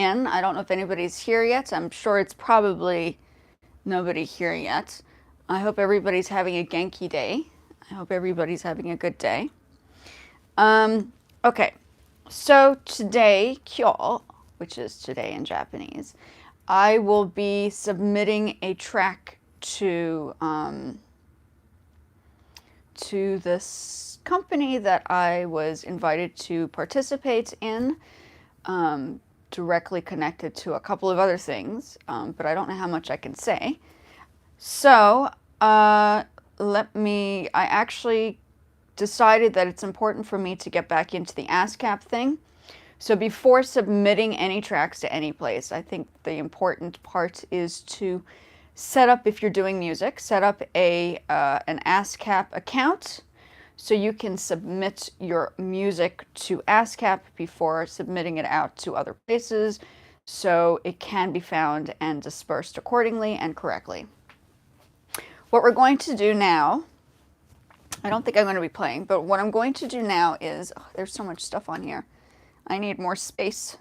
in. I don't know if anybody's here yet. I'm sure it's probably nobody here yet. I hope everybody's having a Genki day. I hope everybody's having a good day. Okay, so today, kyo, which is today in Japanese, I will be submitting a track to this company that I was invited to participate in, directly connected to a couple of other things, but I don't know how much I can say. So I actually decided that it's important for me to get back into the ASCAP thing. So before submitting any tracks to any place, I think the important part is to set up, if you're doing music, set up an ASCAP account so you can submit your music to ASCAP before submitting it out to other places so it can be found and dispersed accordingly and correctly. What we're going to do now, I don't think I'm going to be playing, but what I'm going to do now is, oh, there's so much stuff on here. I need more space.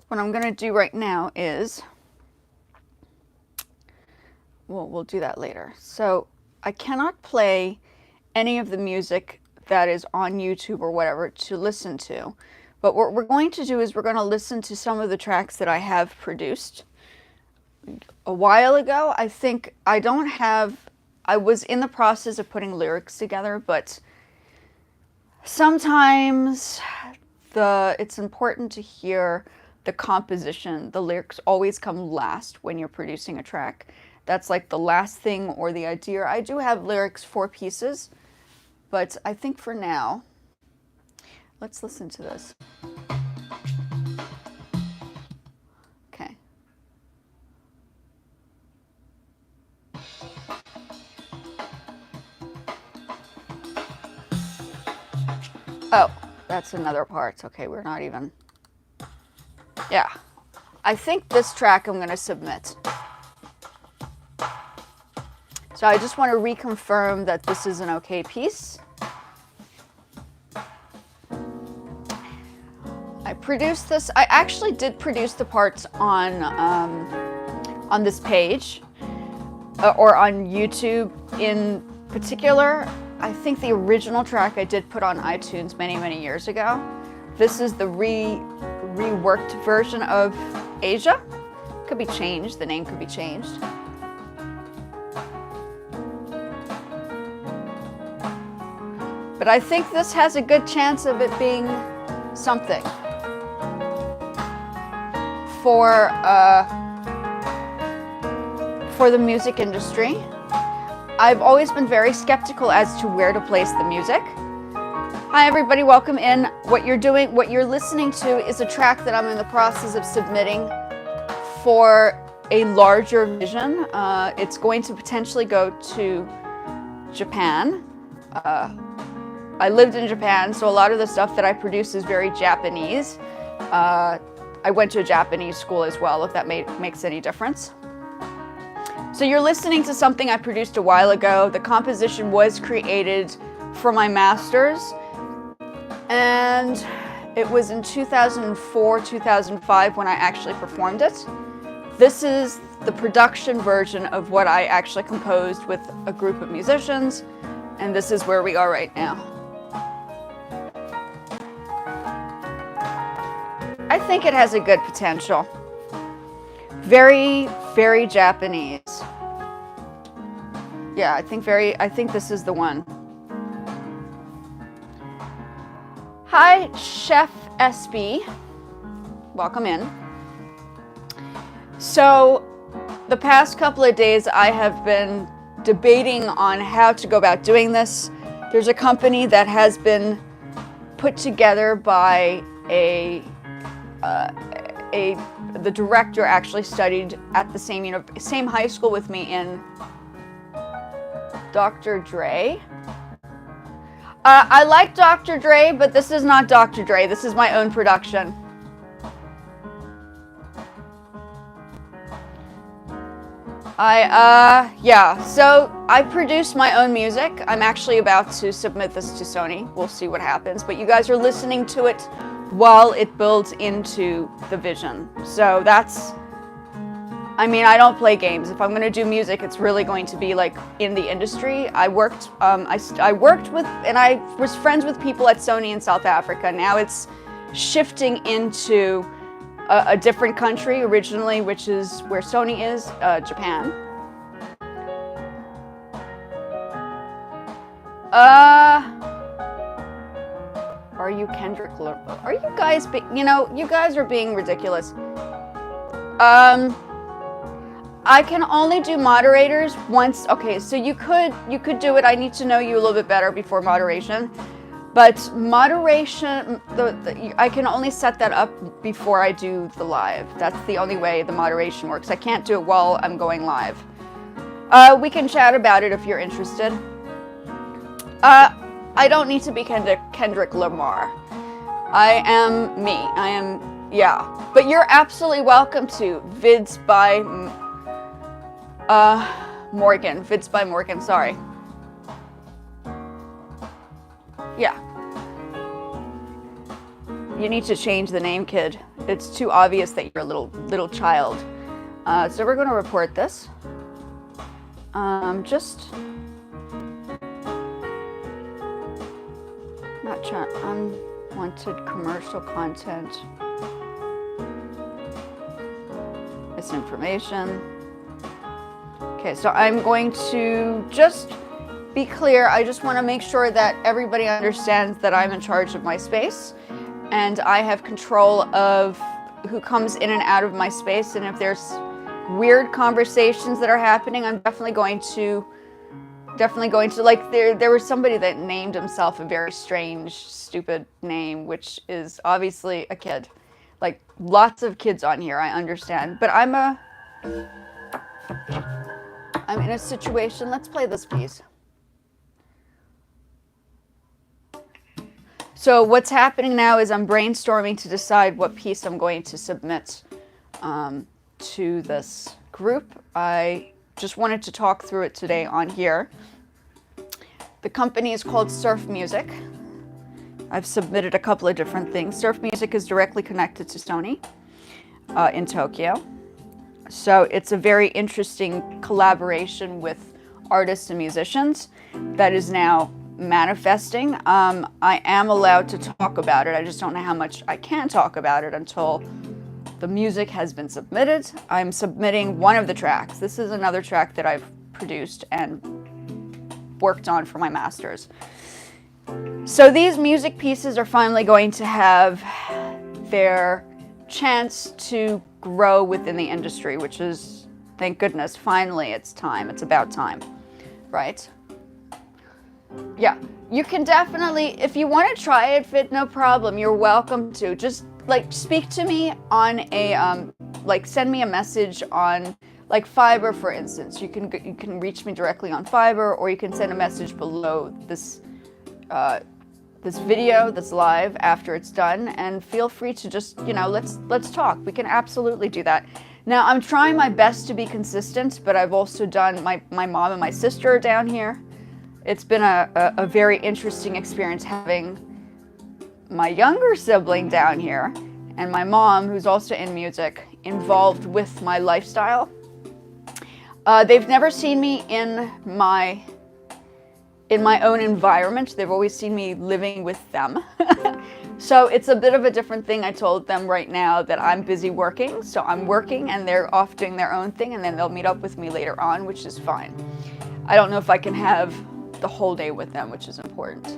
What I'm going to do right now is, well, we'll do that later. So I cannot play any of the music that is on YouTube or whatever to listen to. But what we're going to do is we're going to listen to some of the tracks that I have produced. A while ago, I think I was in the process of putting lyrics together, but sometimes it's important to hear the composition. The lyrics always come last when you're producing a track. That's like the last thing or the idea. I do have lyrics for pieces, but I think for now, let's listen to this. Okay. Oh, that's another part. Okay, we're not even... Yeah. I think this track I'm going to submit. So I just want to reconfirm that this is an okay piece. I produced this. I actually did produce the parts on this page or on YouTube in particular. I think the original track I did put on iTunes many, many years ago. This is the reworked version of Asia. Could be changed. The name could be changed. But I think this has a good chance of it being something for the music industry. I've always been very skeptical as to where to place the music. Hi everybody, welcome in. What you're listening to is a track that I'm in the process of submitting for a larger vision. It's going to potentially go to Japan. I lived in Japan, so a lot of the stuff that I produce is very Japanese. I went to a Japanese school as well, if that makes any difference. So you're listening to something I produced a while ago. The composition was created for my master's, and it was in 2004, 2005 when I actually performed it. This is the production version of what I actually composed with a group of musicians, and this is where we are right now. I think it has a good potential. Very, very Japanese. Yeah, I think this is the one. Hi, Chef SB. Welcome in. So, the past couple of days I have been debating on how to go about doing this. There's a company that has been put together by the director actually studied at the same high school with me in Dr. Dre. I like Dr. Dre, but this is not Dr. Dre. This is my own production. Yeah, so I produce my own music. I'm actually about to submit this to Sony. We'll see what happens, but you guys are listening to it while it builds into the vision. So that's, I mean, I don't play games. If I'm going to do music, it's really going to be like in the industry. I worked with, and I was friends with people at Sony in South Africa. Now it's shifting into a different country originally, which is where Sony is, Japan. Are you Kendrick Lamar? Are you guys, you guys are being ridiculous. I can only do moderators once. Okay, so you could do it. I need to know you a little bit better before moderation. But moderation, I can only set that up before I do the live. That's the only way the moderation works. I can't do it while I'm going live. We can chat about it if you're interested. I don't need to be Kendrick Lamar. I am me. Yeah. But you're absolutely welcome to. Vids by Morgan. Vids by Morgan, sorry. Yeah. You need to change the name, kid. It's too obvious that you're a little child. So we're going to report this. Just not unwanted commercial content. Misinformation. Okay, so I'm going to just be clear. I just want to make sure that everybody understands that I'm in charge of my space and I have control of who comes in and out of my space. And if there's weird conversations that are happening, I'm definitely going to like, there was somebody that named himself a very strange, stupid name, which is obviously a kid. Like, lots of kids on here, I understand. But I'm in a situation, let's play this piece. So what's happening now is I'm brainstorming to decide what piece I'm going to submit to this group. I just wanted to talk through it today on here. The company is called Surf Music. I've submitted a couple of different things. Surf Music is directly connected to Sony in Tokyo. So it's a very interesting collaboration with artists and musicians that is now manifesting. I am allowed to talk about it. I just don't know how much I can talk about it until the music has been submitted. I'm submitting one of the tracks. This is another track that I've produced and worked on for my master's. So these music pieces are finally going to have their chance to grow within the industry, which is, thank goodness, finally it's time. It's about time, right? Yeah, you can definitely, if you want to try it, Fit, no problem. You're welcome to. Just like speak to me on a, like send me a message on like Fiverr, for instance. You can reach me directly on Fiverr, or you can send a message below this this video that's live after it's done, and feel free to just, let's talk. We can absolutely do that. Now, I'm trying my best to be consistent, but I've also done, my mom and my sister are down here. It's been a very interesting experience having my younger sibling down here and my mom, who's also in music, involved with my lifestyle. They've never seen me in my own environment. They've always seen me living with them. So it's a bit of a different thing. I told them right now that I'm busy working, so I'm working and they're off doing their own thing, and then they'll meet up with me later on, which is fine. I don't know if I can have the whole day with them, which is important.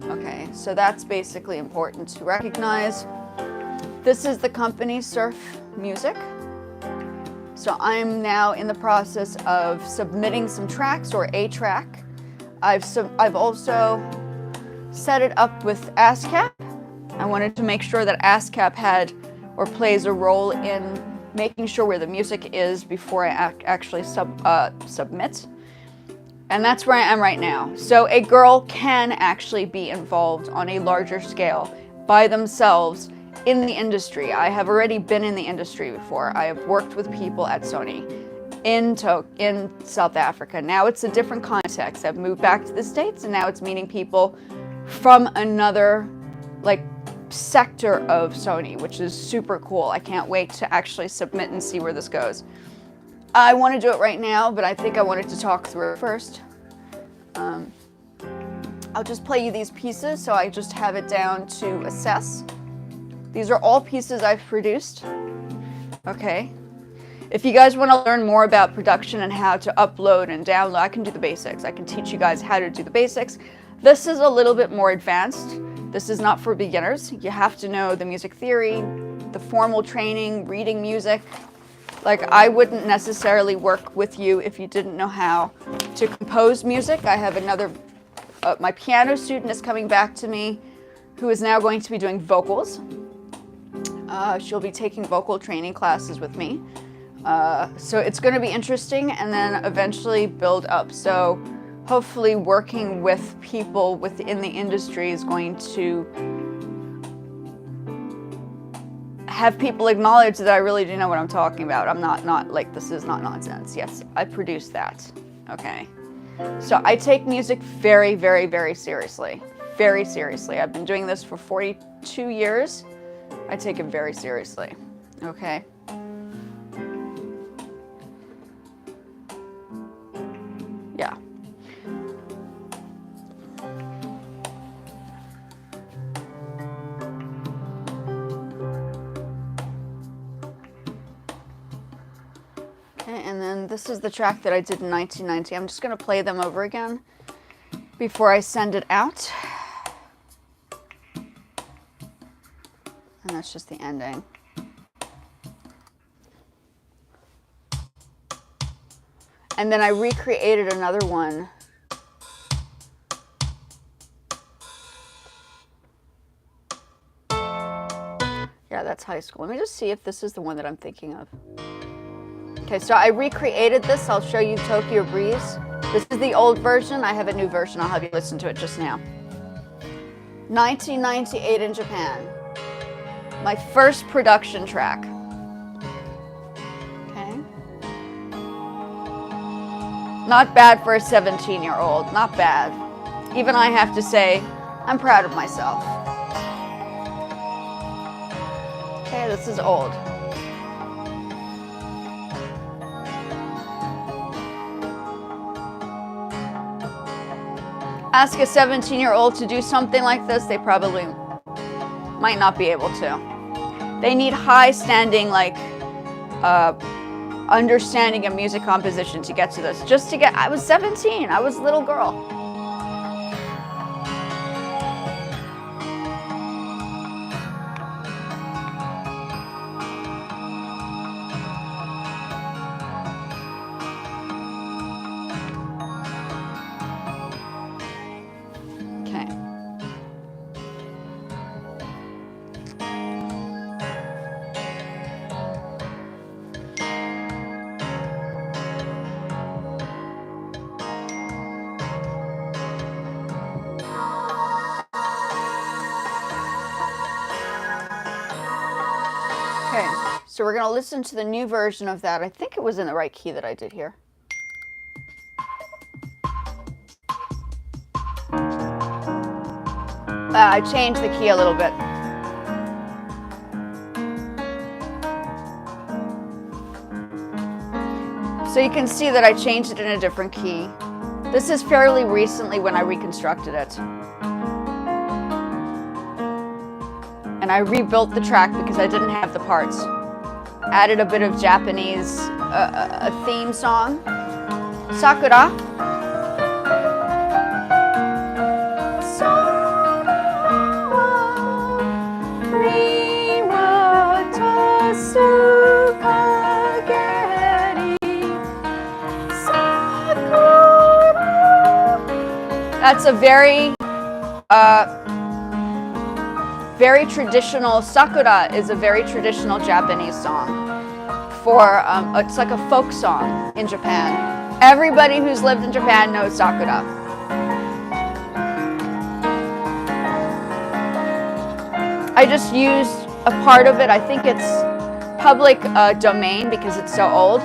Okay, so that's basically important to recognize. This is the company Surf Music. So I'm now in the process of submitting some tracks, or a track. I've also set it up with ASCAP. I wanted to make sure that ASCAP had or plays a role in making sure where the music is before I actually submit. And that's where I am right now. So a girl can actually be involved on a larger scale by themselves in the industry. I have already been in the industry before. I have worked with people at Sony in South Africa. Now it's a different context. I've moved back to the States, and now it's meeting people from another like sector of Sony, which is super cool. I can't wait to actually submit and see where this goes. I want to do it right now, but I think I wanted to talk through it first. I'll just play you these pieces, so I just have it down to assess. These are all pieces I've produced. Okay. If you guys want to learn more about production and how to upload and download, I can do the basics. I can teach you guys how to do the basics. This is a little bit more advanced. This is not for beginners. You have to know the music theory, the formal training, reading music. Like, I wouldn't necessarily work with you if you didn't know how to compose music. I have another, my piano student is coming back to me, who is now going to be doing vocals. She'll be taking vocal training classes with me. So it's going to be interesting, and then eventually build up. So hopefully working with people within the industry is going to have people acknowledge that I really do know what I'm talking about. I'm not like, this is not nonsense. Yes, I produced that. Okay. So I take music very, very, very seriously. Very seriously. I've been doing this for 42 years. I take it very seriously. Okay. Yeah. Okay, and then this is the track that I did in 1990. I'm just going to play them over again before I send it out. And that's just the ending. And then I recreated another one. Yeah, that's high school. Let me just see if this is the one that I'm thinking of. Okay, so I recreated this. I'll show you Tokyo Breeze. This is the old version. I have a new version. I'll have you listen to it just now. 1998 in Japan. My first production track. Okay. Not bad for a 17-year-old. Not bad. Even I have to say, I'm proud of myself. Okay, this is old. Ask a 17-year-old to do something like this, they probably might not be able to. They need high standing, like, understanding of music composition to get to this. Just to get, I was 17, I was a little girl. So we're going to listen to the new version of that. I think it was in the right key that I did here. I changed the key a little bit. So you can see that I changed it in a different key. This is fairly recently when I reconstructed it. And I rebuilt the track because I didn't have the parts. Added a bit of Japanese, a theme song. Sakura. That's a very, very traditional, Sakura is a very traditional Japanese song for, it's like a folk song in Japan. Everybody who's lived in Japan knows Sakura. I just used a part of it. I think it's public domain because it's so old.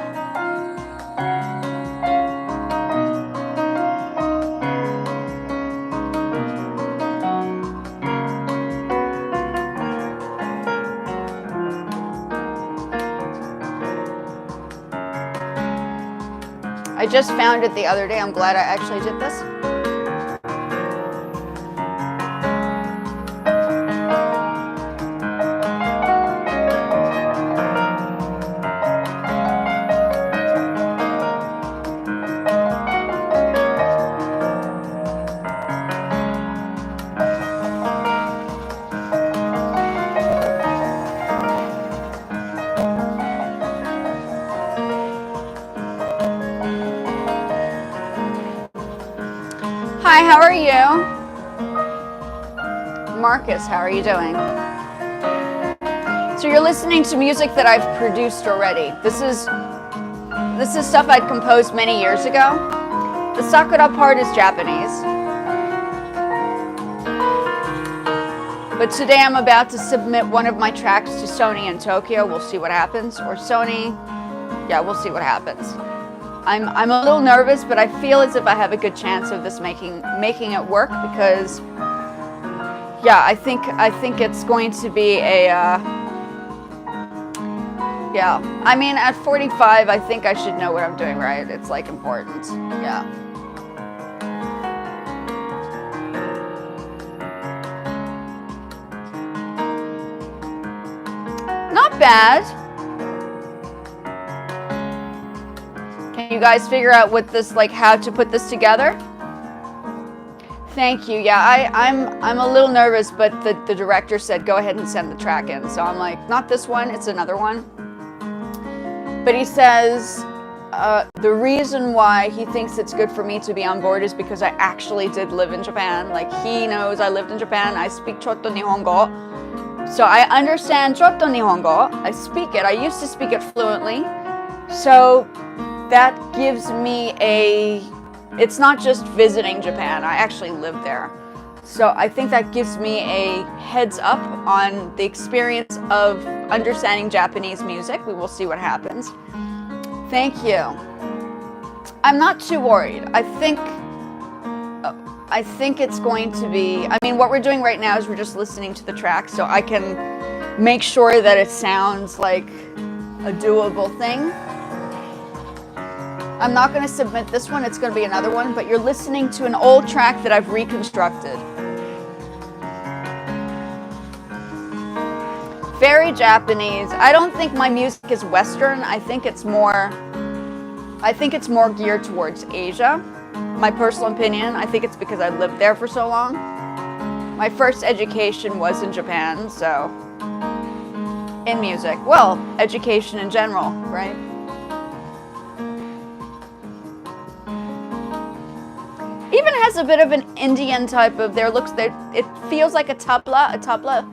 I just found it the other day. I'm glad I actually did this. Hi, how are you? Marcus, how are you doing? So you're listening to music that I've produced already. This is stuff I'd composed many years ago. The Sakura part is Japanese. But today I'm about to submit one of my tracks to Sony in Tokyo. We'll see what happens. Or Sony, yeah, we'll see what happens. I'm a little nervous, but I feel as if I have a good chance of this making it work because, yeah, I think it's going to be a, yeah. I mean, at 45, I think I should know what I'm doing right. It's like important, yeah. Not bad. Can you guys figure out what this, like, how to put this together? Thank you. Yeah, I'm a little nervous, but the director said go ahead and send the track in. So I'm like, not this one, it's another one. But he says the reason why he thinks it's good for me to be on board is because I actually did live in Japan. Like, he knows I lived in Japan. I speak Chotto Nihongo. So I understand Chotto Nihongo. I speak it. I used to speak it fluently. So that gives me it's not just visiting Japan, I actually lived there. So I think that gives me a heads up on the experience of understanding Japanese music. We will see what happens. Thank you. I'm not too worried. I think it's going to be, I mean, what we're doing right now is we're just listening to the track so I can make sure that it sounds like a doable thing. I'm not going to submit this one, it's going to be another one, but you're listening to an old track that I've reconstructed. Very Japanese. I don't think my music is Western. I think it's more geared towards Asia. My personal opinion. I think it's because I lived there for so long. My first education was in Japan, so in music. Well, education in general, right? Even has a bit of an Indian type of it feels like a tabla.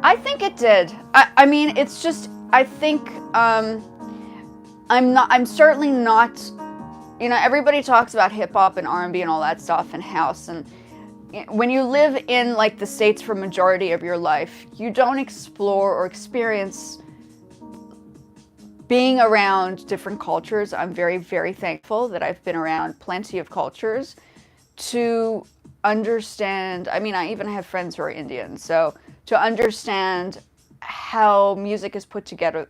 I think it did. I mean, it's just, I think, I'm certainly not, you know, everybody talks about hip hop and R&B and all that stuff and house, and when you live in like the States for majority of your life, you don't explore or experience being around different cultures. I'm very, very thankful that I've been around plenty of cultures to understand. I mean, I even have friends who are Indian, so to understand how music is put together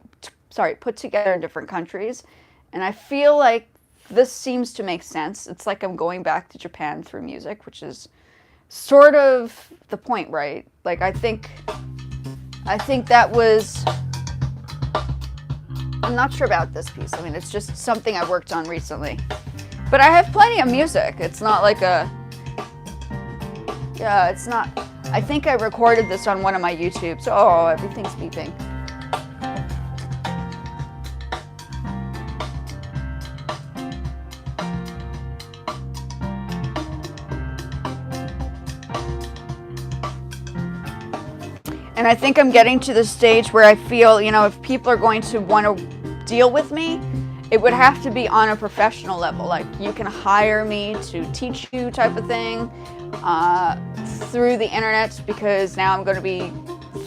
in different countries. And I feel like this seems to make sense. It's like I'm going back to Japan through music, which is sort of the point, right? Like, I think that was, I'm not sure about this piece. I mean, it's just something I worked on recently. But I have plenty of music. It's not like it's not, I think I recorded this on one of my YouTubes. Oh, everything's beeping. And I think I'm getting to the stage where I feel, you know, if people are going to want to deal with me, it would have to be on a professional level. Like, you can hire me to teach you type of thing through the internet, because now I'm going to be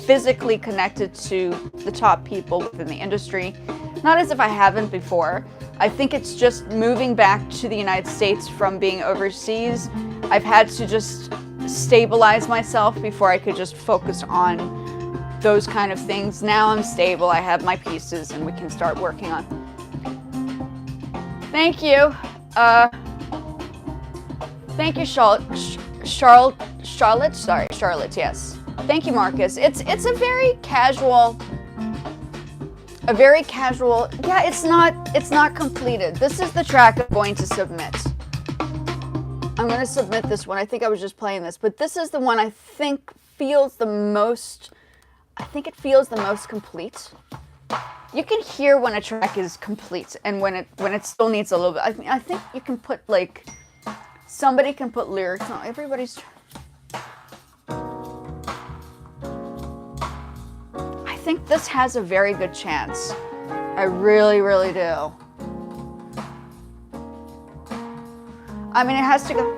physically connected to the top people within the industry. Not as if I haven't before. I think it's just moving back to the United States from being overseas. I've had to just stabilize myself before I could just focus on those kind of things. Now I'm stable, I have my pieces, and we can start working on. Thank you. Thank you, Charlotte, yes. Thank you, Marcus. It's a very casual, yeah, it's not completed. This is the track I'm going to submit. I'm going to submit this one. I think I was just playing this, but this is the one I think feels the most, it feels the most complete. You can hear when a track is complete and when it still needs a little bit. I think you can put, like, somebody can put lyrics on. Everybody's. I think this has a very good chance. I really, really do. I mean, it has to go.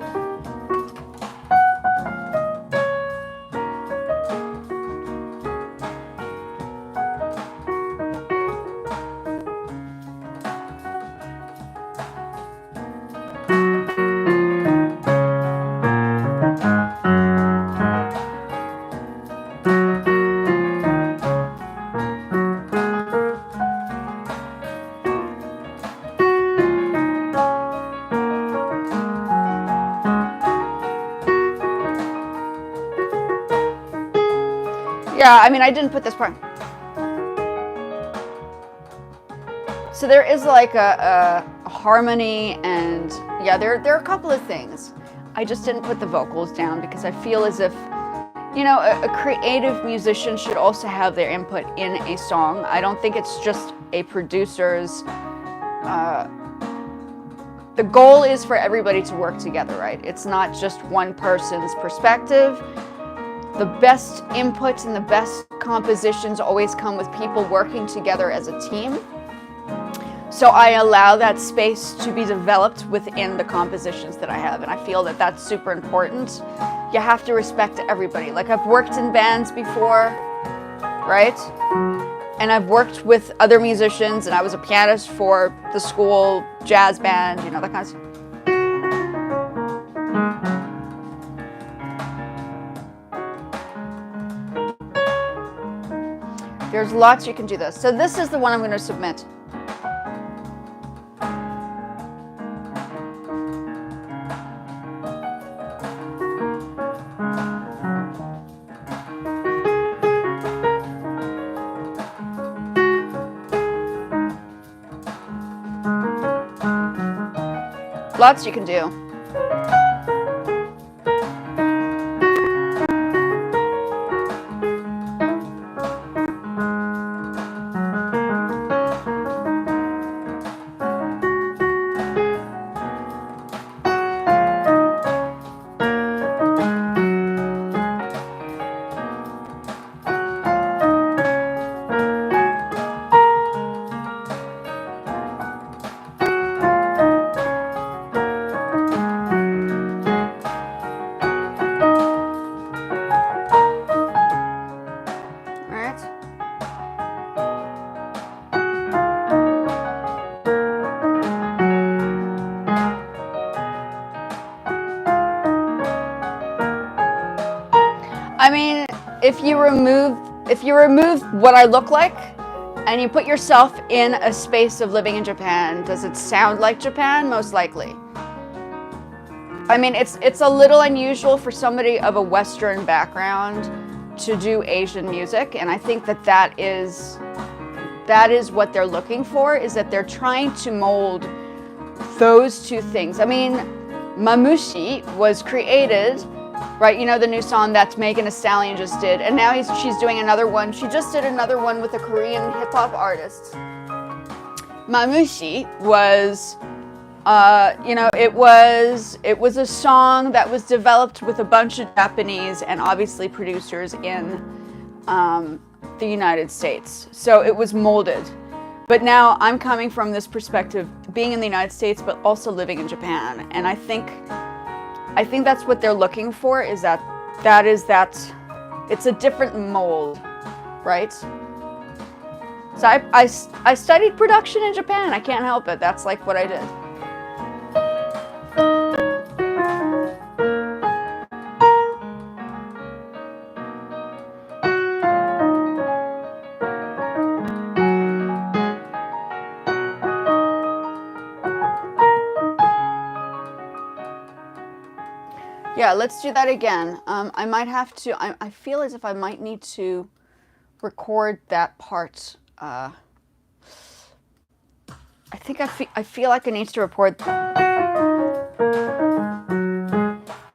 Yeah, I mean, I didn't put this part. So there is like a harmony, and yeah, there are a couple of things. I just didn't put the vocals down because I feel as if, you know, a creative musician should also have their input in a song. I don't think it's just a producer's. The goal is for everybody to work together, right? It's not just one person's perspective. The best input and the best compositions always come with people working together as a team. So I allow that space to be developed within the compositions that I have, and I feel that that's super important. You have to respect everybody. Like, I've worked in bands before, right? And I've worked with other musicians, and I was a pianist for the school jazz band, you know, that kind of stuff. There's lots you can do this. So this is the one I'm going to submit. Lots you can do. I mean, if you remove what I look like and you put yourself in a space of living in Japan, does it sound like Japan? Most likely. I mean, it's a little unusual for somebody of a Western background to do Asian music, and I think that is what they're looking for, is that they're trying to mold those two things. I mean, Mamushi was created, right? You know, the new song that Megan Thee Stallion just did, and now she's doing another one. She just did another one with a Korean hip hop artist. Mamushi was, you know, it was a song that was developed with a bunch of Japanese and obviously producers in the United States. So it was molded. But now I'm coming from this perspective, being in the United States, but also living in Japan. And I think that's what they're looking for, is that it's a different mold, right? So I studied production in Japan. I can't help it. That's like what I did. Yeah, let's do that again. I might have to, I feel as if I might need to record that part. I think I feel like I need to record. I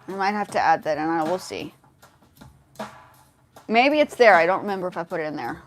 might have to add that in. We'll see. Maybe it's there. I don't remember if I put it in there.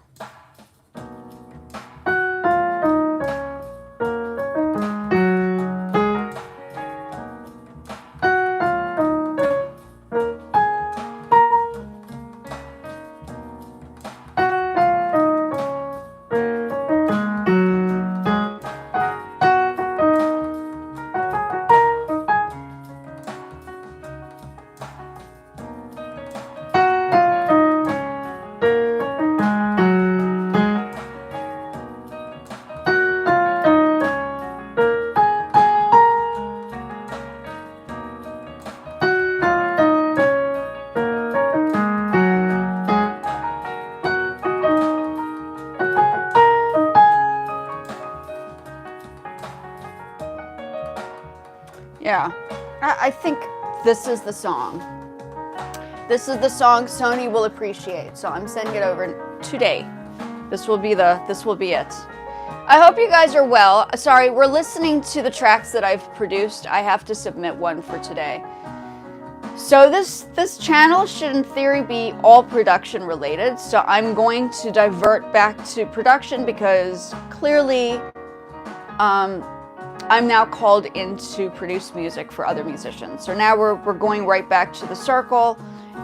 Yeah, I think this is the song. This is the song Sony will appreciate. So I'm sending it over today. This will be it. I hope you guys are well. Sorry, we're listening to the tracks that I've produced. I have to submit one for today. So this channel should in theory be all production related. So I'm going to divert back to production because clearly I'm now called in to produce music for other musicians. So now we're going right back to the circle.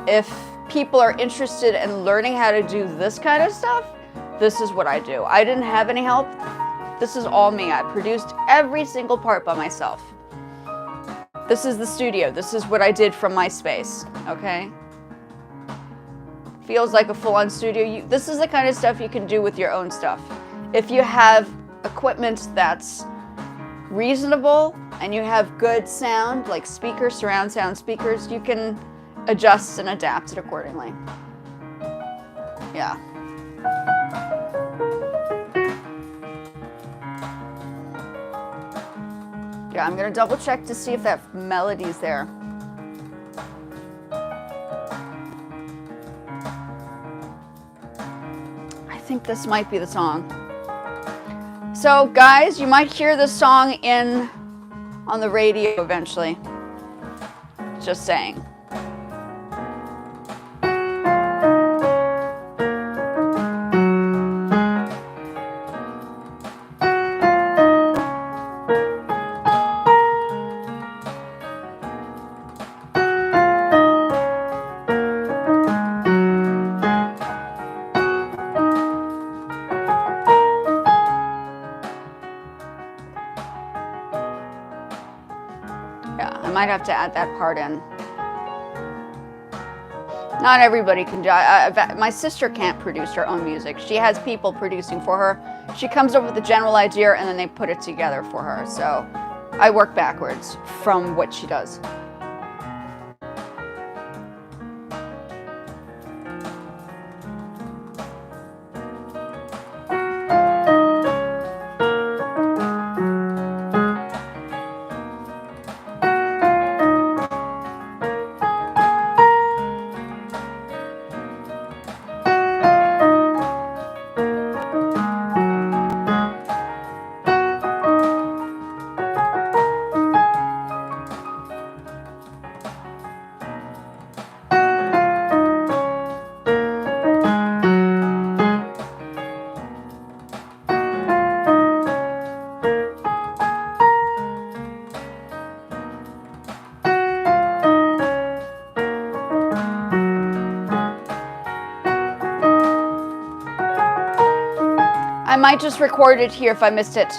If people are interested in learning how to do this kind of stuff, this is what I do. I didn't have any help. This is all me. I produced every single part by myself. This is the studio. This is what I did from my space, okay? Feels like a full-on studio. This is the kind of stuff you can do with your own stuff. If you have equipment that's reasonable and you have good sound, like speakers, surround sound speakers, you can adjust and adapt it accordingly. Yeah. Yeah, I'm gonna double check to see if that melody's there. I think this might be the song. So guys, you might hear this song on the radio eventually. Just saying. Might have to add that part in. Not everybody can do it. My sister can't produce her own music. She has people producing for her. She comes up with a general idea and then they put it together for her. So I work backwards from what she does. I might just record it here if I missed it.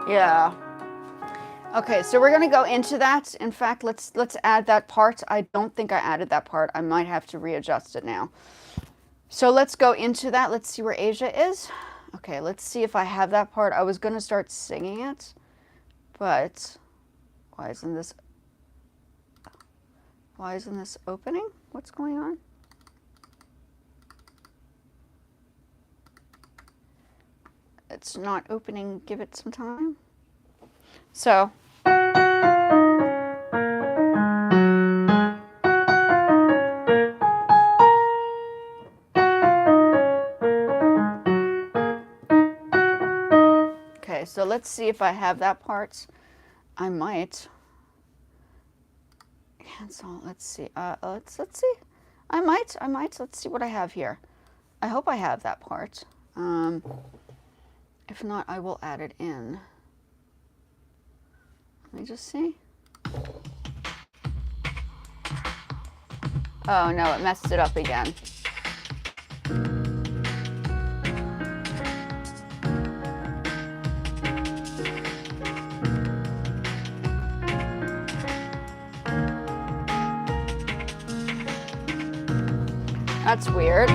Yeah. Okay, so we're gonna go into that. In fact, let's add that part. I don't think I added that part. I might have to readjust it now. So let's go into that. Let's see where Asia is. Okay, let's see if I have that part. I was going to start singing it, but why isn't this opening? What's going on? It's not opening. Give it some time. So, okay, so let's see if I have that part. I might. Cancel. Let's see. Let's see. I might. Let's see what I have here. I hope I have that part. If not, I will add it in. Let me just see. Oh no, it messed it up again. That's weird.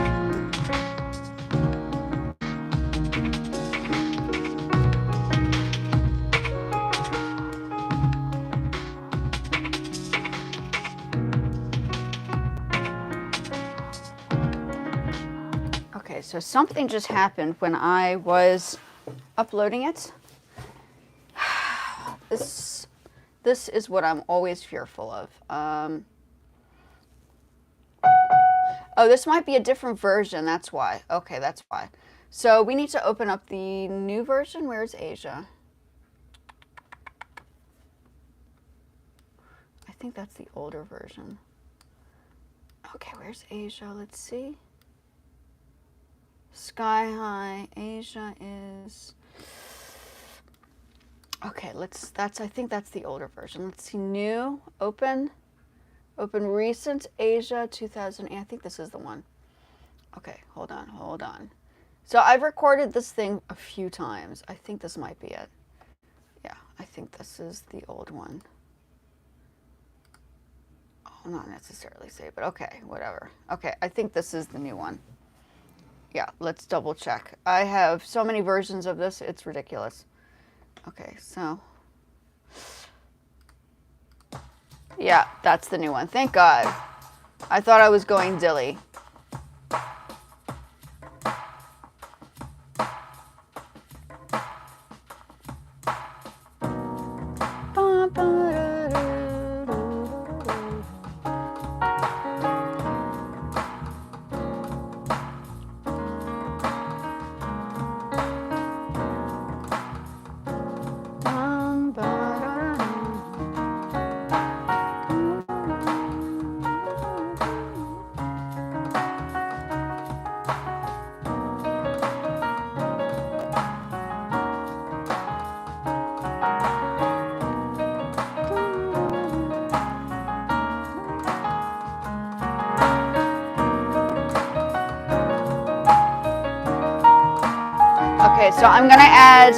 Okay, so something just happened when I was uploading it. This is what I'm always fearful of. Oh, this might be a different version. That's why. Okay, that's why. So we need to open up the new version. Where's Asia? I think that's the older version. Okay, where's Asia? Let's see. Sky High. Asia is... Okay, I think that's the older version. Let's see. New. Open recent Asia 2000. I think this is the one. Okay, hold on. So I've recorded this thing a few times. I think this might be it. Yeah, I think this is the old one. I'll not necessarily say, but okay, whatever. Okay, I think this is the new one. Yeah, let's double check. I have so many versions of this, it's ridiculous. Okay, so... Yeah, that's the new one. Thank God. I thought I was going dilly. Okay, so I'm gonna add,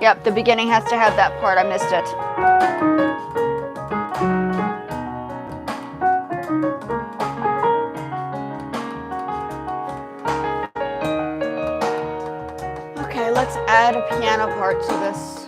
yep, the beginning has to have that part, I missed it. Okay, let's add a piano part to this.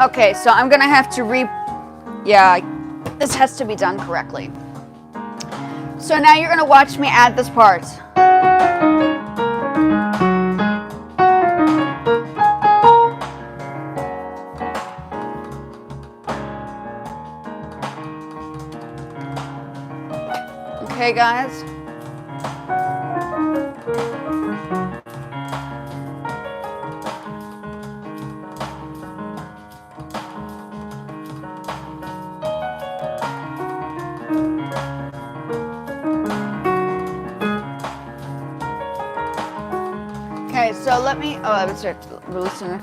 Okay, so I'm gonna have to yeah, this has to be done correctly. So now you're gonna watch me add this part. Okay, guys. let me. Oh, I was releasing.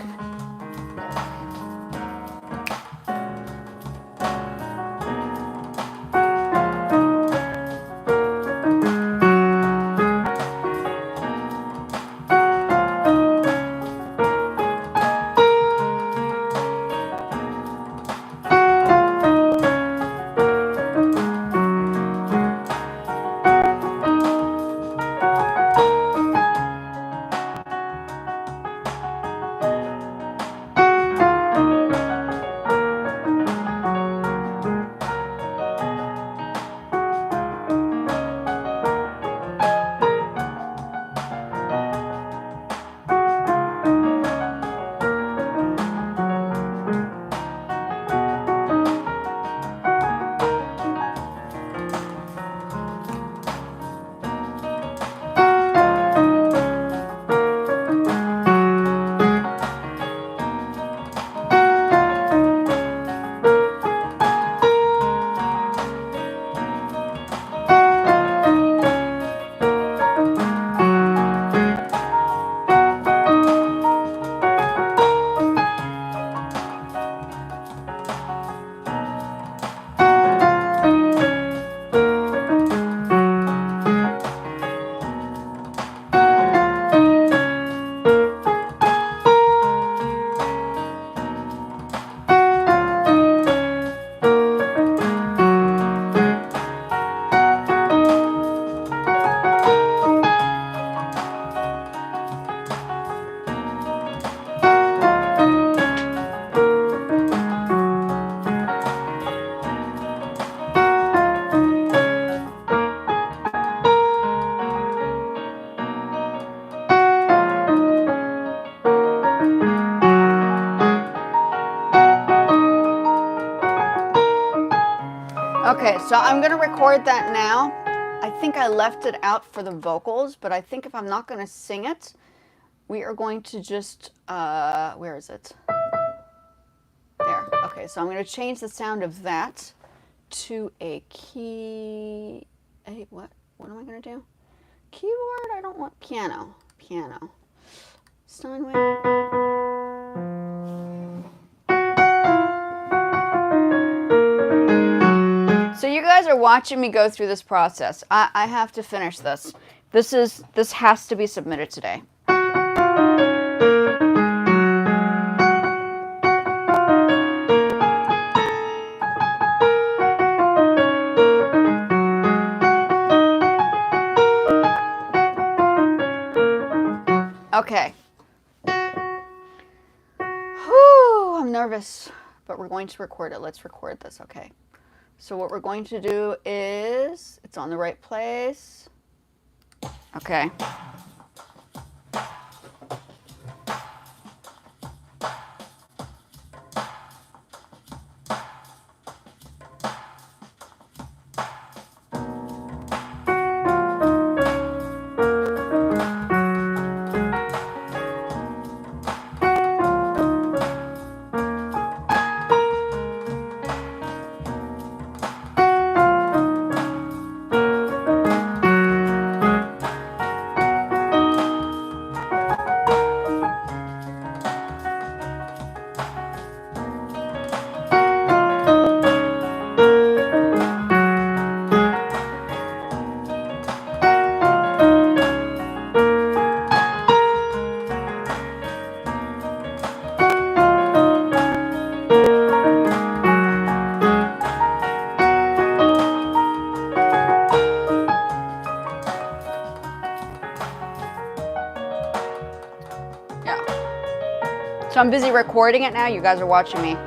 Okay, so I'm gonna record that now. I think I left it out for the vocals, but I think if I'm not gonna sing it, we are going to just, where is it? There, okay, so I'm gonna change the sound of that to a key, what am I gonna do? Keyboard, I don't want piano. Steinway. So you guys are watching me go through this process. I have to finish this. This has to be submitted today. Okay. Whew, I'm nervous, but we're going to record it. Let's record this, okay? So what we're going to do is, it's on the right place. Okay. So I'm busy recording it now. You guys are watching me.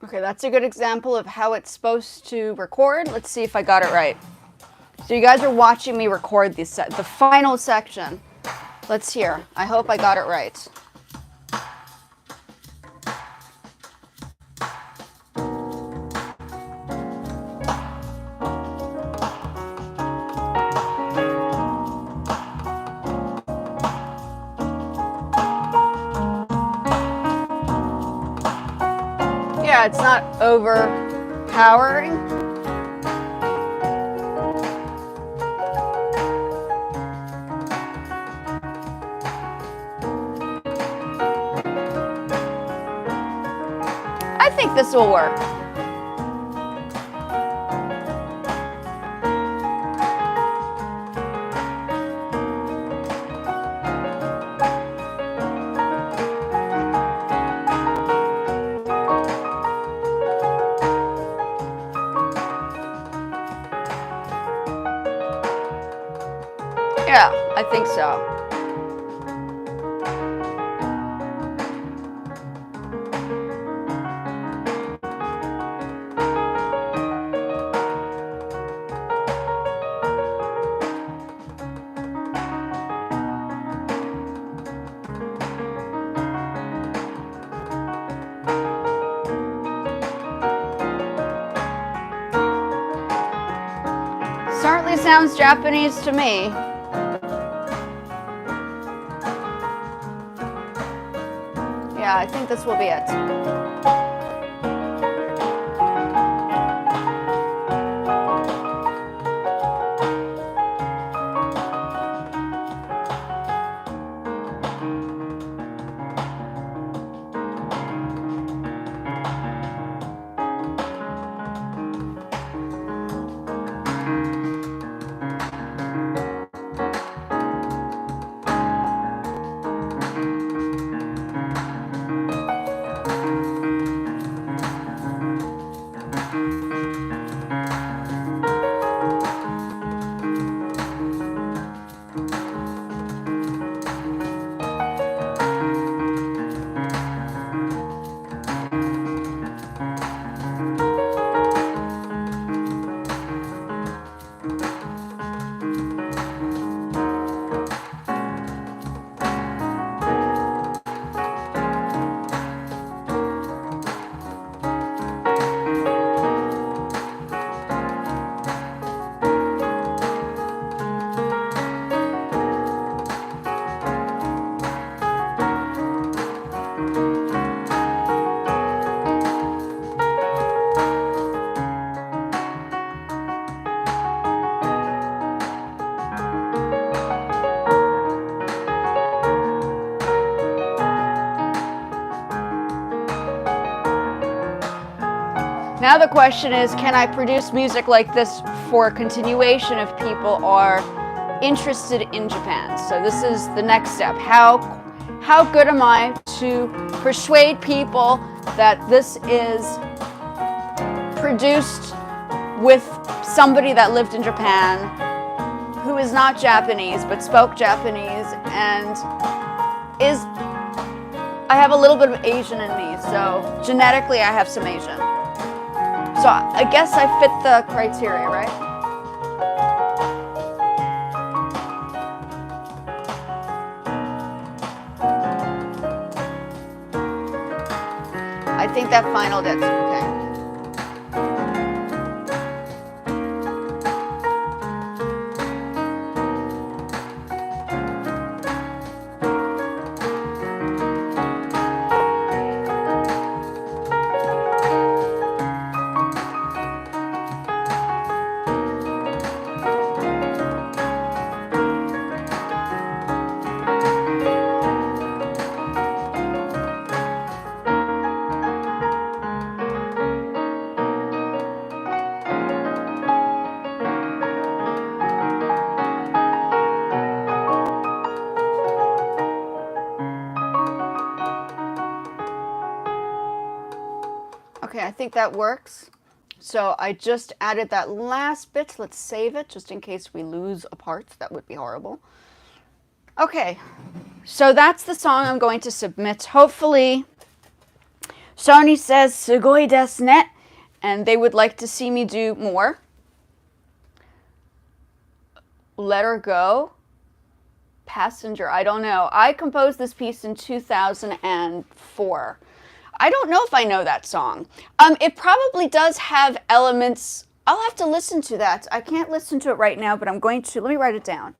Okay, that's a good example of how it's supposed to record. Let's see if I got it right. So you guys are watching me record the final section. Let's hear. I hope I got it right. Yeah, it's not overpowering. I think this will work. Yeah, I think so. Certainly sounds Japanese to me. Yeah, I think this will be it. Now the question is, can I produce music like this for a continuation if people are interested in Japan? So this is the next step. How good am I to persuade people that this is produced with somebody that lived in Japan who is not Japanese but spoke Japanese and I have a little bit of Asian in me, so genetically I have some Asian. So I guess I fit the criteria, right? I think that final did. Okay. Okay, I think that works. So I just added that last bit. Let's save it just in case we lose a part. That would be horrible. Okay, so that's the song I'm going to submit. Hopefully Sony says sugoi desu ne, and they would like to see me do more. Let Her Go. Passenger. I don't know. I composed this piece in 2004. I don't know if I know that song. It probably does have elements. I'll have to listen to that. I can't listen to it right now, but I'm going to. Let me write it down.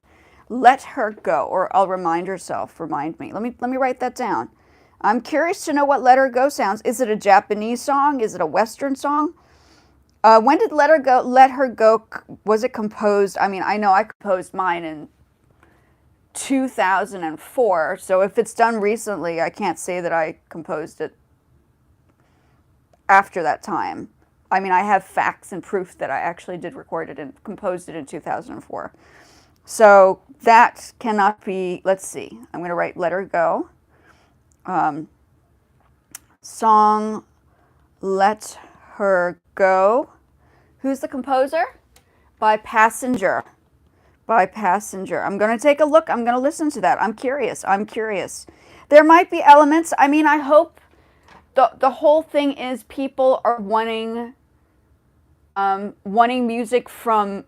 Let Her Go, or I'll remind me. Let me write that down. I'm curious to know what Let Her Go sounds. Is it a Japanese song? Is it a Western song? When did Let Her Go? Let Her Go. Was it composed? I mean, I know I composed mine in 2004. So if it's done recently, I can't say that I composed it after that time. I mean, I have facts and proof that I actually did record it and composed it in 2004. So that cannot be, let's see, I'm going to write Let Her Go. Song Let Her Go. Who's the composer? By Passenger. By Passenger. I'm going to take a look. I'm going to listen to that. I'm curious. There might be elements. I mean, I hope the whole thing is people are wanting music from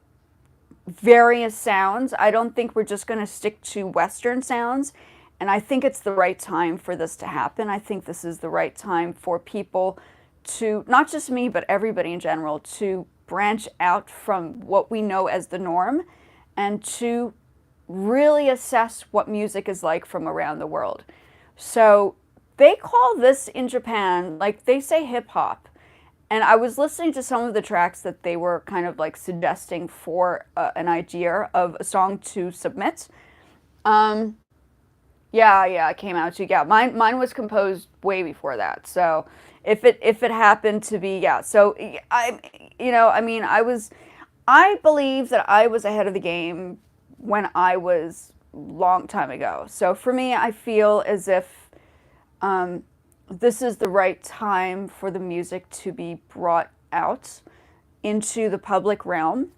various sounds. I don't think we're just going to stick to Western sounds. And I think it's the right time for this to happen. I think this is the right time for people to, not just me, but everybody in general, to branch out from what we know as the norm and to really assess what music is like from around the world. So they call this in Japan, like they say hip hop. And I was listening to some of the tracks that they were kind of like suggesting for an idea of a song to submit. Yeah, it came out too. Yeah, mine was composed way before that. So if it happened to be, yeah. So I believe that I was ahead of the game when I was long time ago. So for me, I feel as if this is the right time for the music to be brought out into the public realm.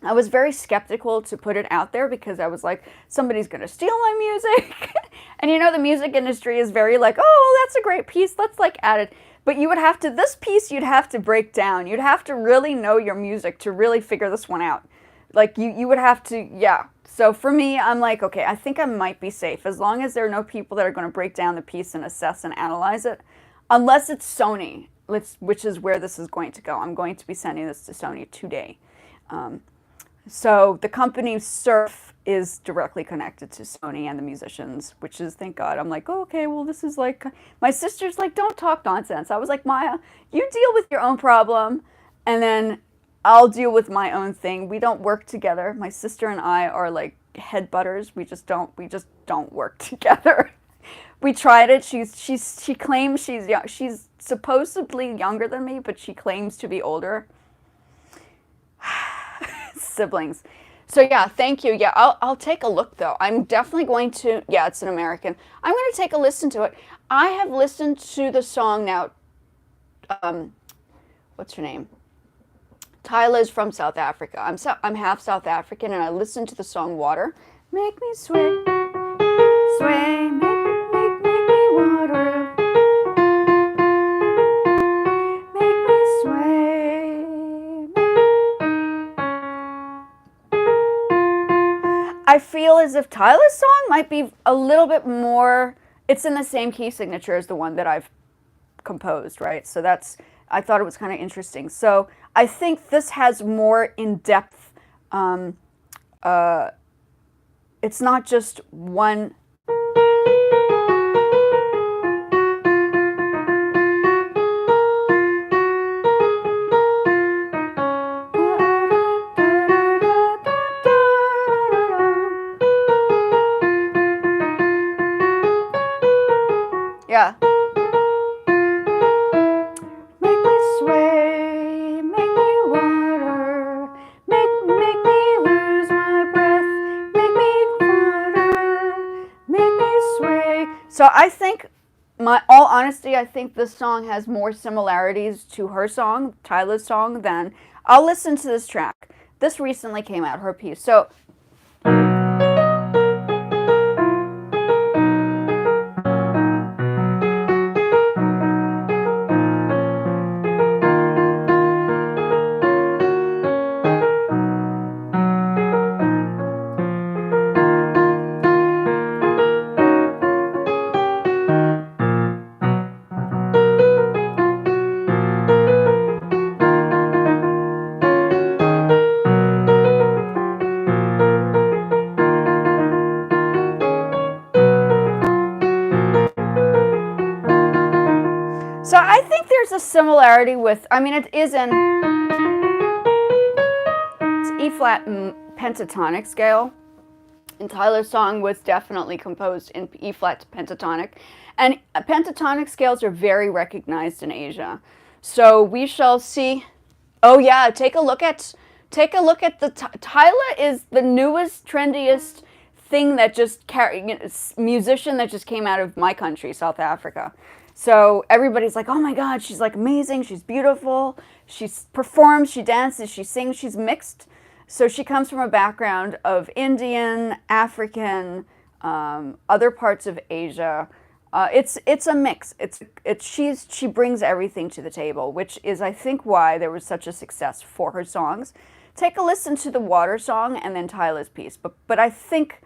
I was very skeptical to put it out there because I was like, somebody's going to steal my music. And you know, the music industry is very like, oh, well, that's a great piece. Let's like add it. But you would have to, this piece you'd have to break down. You'd have to really know your music to really figure this one out. Like you would have to, yeah. So for me, I'm like, okay, I think I might be safe as long as there are no people that are going to break down the piece and assess and analyze it. Unless it's Sony, which is where this is going to go. I'm going to be sending this to Sony today. So the company Surf is directly connected to Sony and the musicians, which is, thank God. I'm like, oh, okay, well, this is like, my sister's like, don't talk nonsense. I was like, Maya, you deal with your own problem, and then I'll deal with my own thing. We don't work together. My sister and I are like head butters. We just don't work together. We tried it. She claims she's young. She's supposedly younger than me, but she claims to be older. Siblings. So yeah, thank you. Yeah, I'll take a look though. I'm definitely going to, yeah, it's an American. I'm going to take a listen to it. I have listened to the song now. What's her name? Tyla's from South Africa. I'm half South African, and I listened to the song Water. Make me sway, sway, make me water. Make me sway. I feel as if Tyla's song might be a little bit more, it's in the same key signature as the one that I've composed, right? So I thought it was kind of interesting. So I think this has more in-depth, it's not just one. Yeah. Make me sway, make me water, make me lose my breath, make me water, make me sway. So I think, all honesty, I think this song has more similarities to her song, Tyla's song, than, I'll listen to this track. This recently came out, her piece. So a similarity with, I mean, it is in, it's E-flat pentatonic scale. And Tyler's song was definitely composed in E-flat pentatonic. And pentatonic scales are very recognized in Asia. So we shall see. Oh yeah, take a look at the Tyler is the newest, trendiest thing that just musician that just came out of my country, South Africa. So everybody's like, oh my God, she's like amazing, she's beautiful, she performs, she dances, she sings, she's mixed. So she comes from a background of Indian, African, other parts of Asia. It's a mix. She brings everything to the table, which is, I think, why there was such a success for her songs. Take a listen to the Water song and then Tyler's piece. But I think,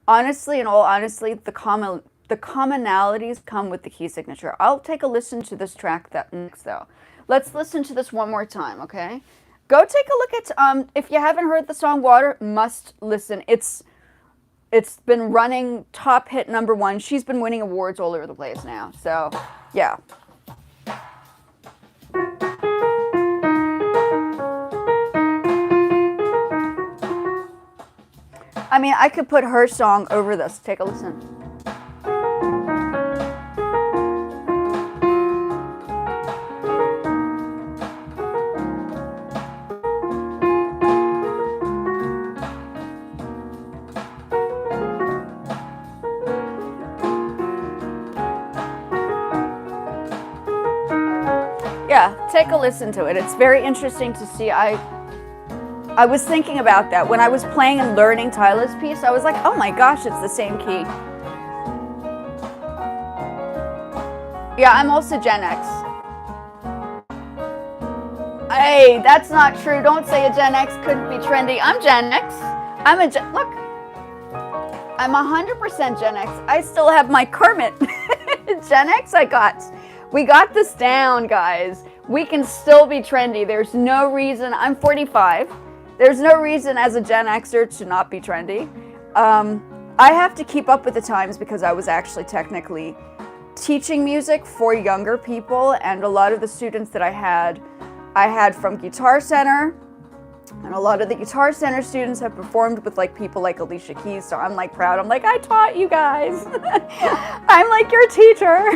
honestly, in all honesty, the commonalities come with the key signature. I'll take a listen to this track next, though. Let's listen to this one more time, okay? Go take a look at, if you haven't heard the song Water, must listen. It's been running top hit #1. She's been winning awards all over the place now. So, yeah. I mean, I could put her song over this. Take a listen. Yeah, take a listen to it. It's very interesting to see. I was thinking about that when I was playing and learning Tyler's piece. I was like, oh my gosh, it's the same key. Yeah, I'm also Gen X. Hey, that's not true. Don't say a Gen X couldn't be trendy. I'm Gen X. Look, I'm 100% Gen X. I still have my Kermit. Gen X I got. We got this down, guys. We can still be trendy. There's no reason. I'm 45. There's no reason as a Gen Xer to not be trendy. I have to keep up with the times because I was actually technically teaching music for younger people, and a lot of the students that I had from Guitar Center, and a lot of the Guitar Center students have performed with like people like Alicia Keys, so I'm like proud. I'm like, I taught you guys. I'm like your teacher.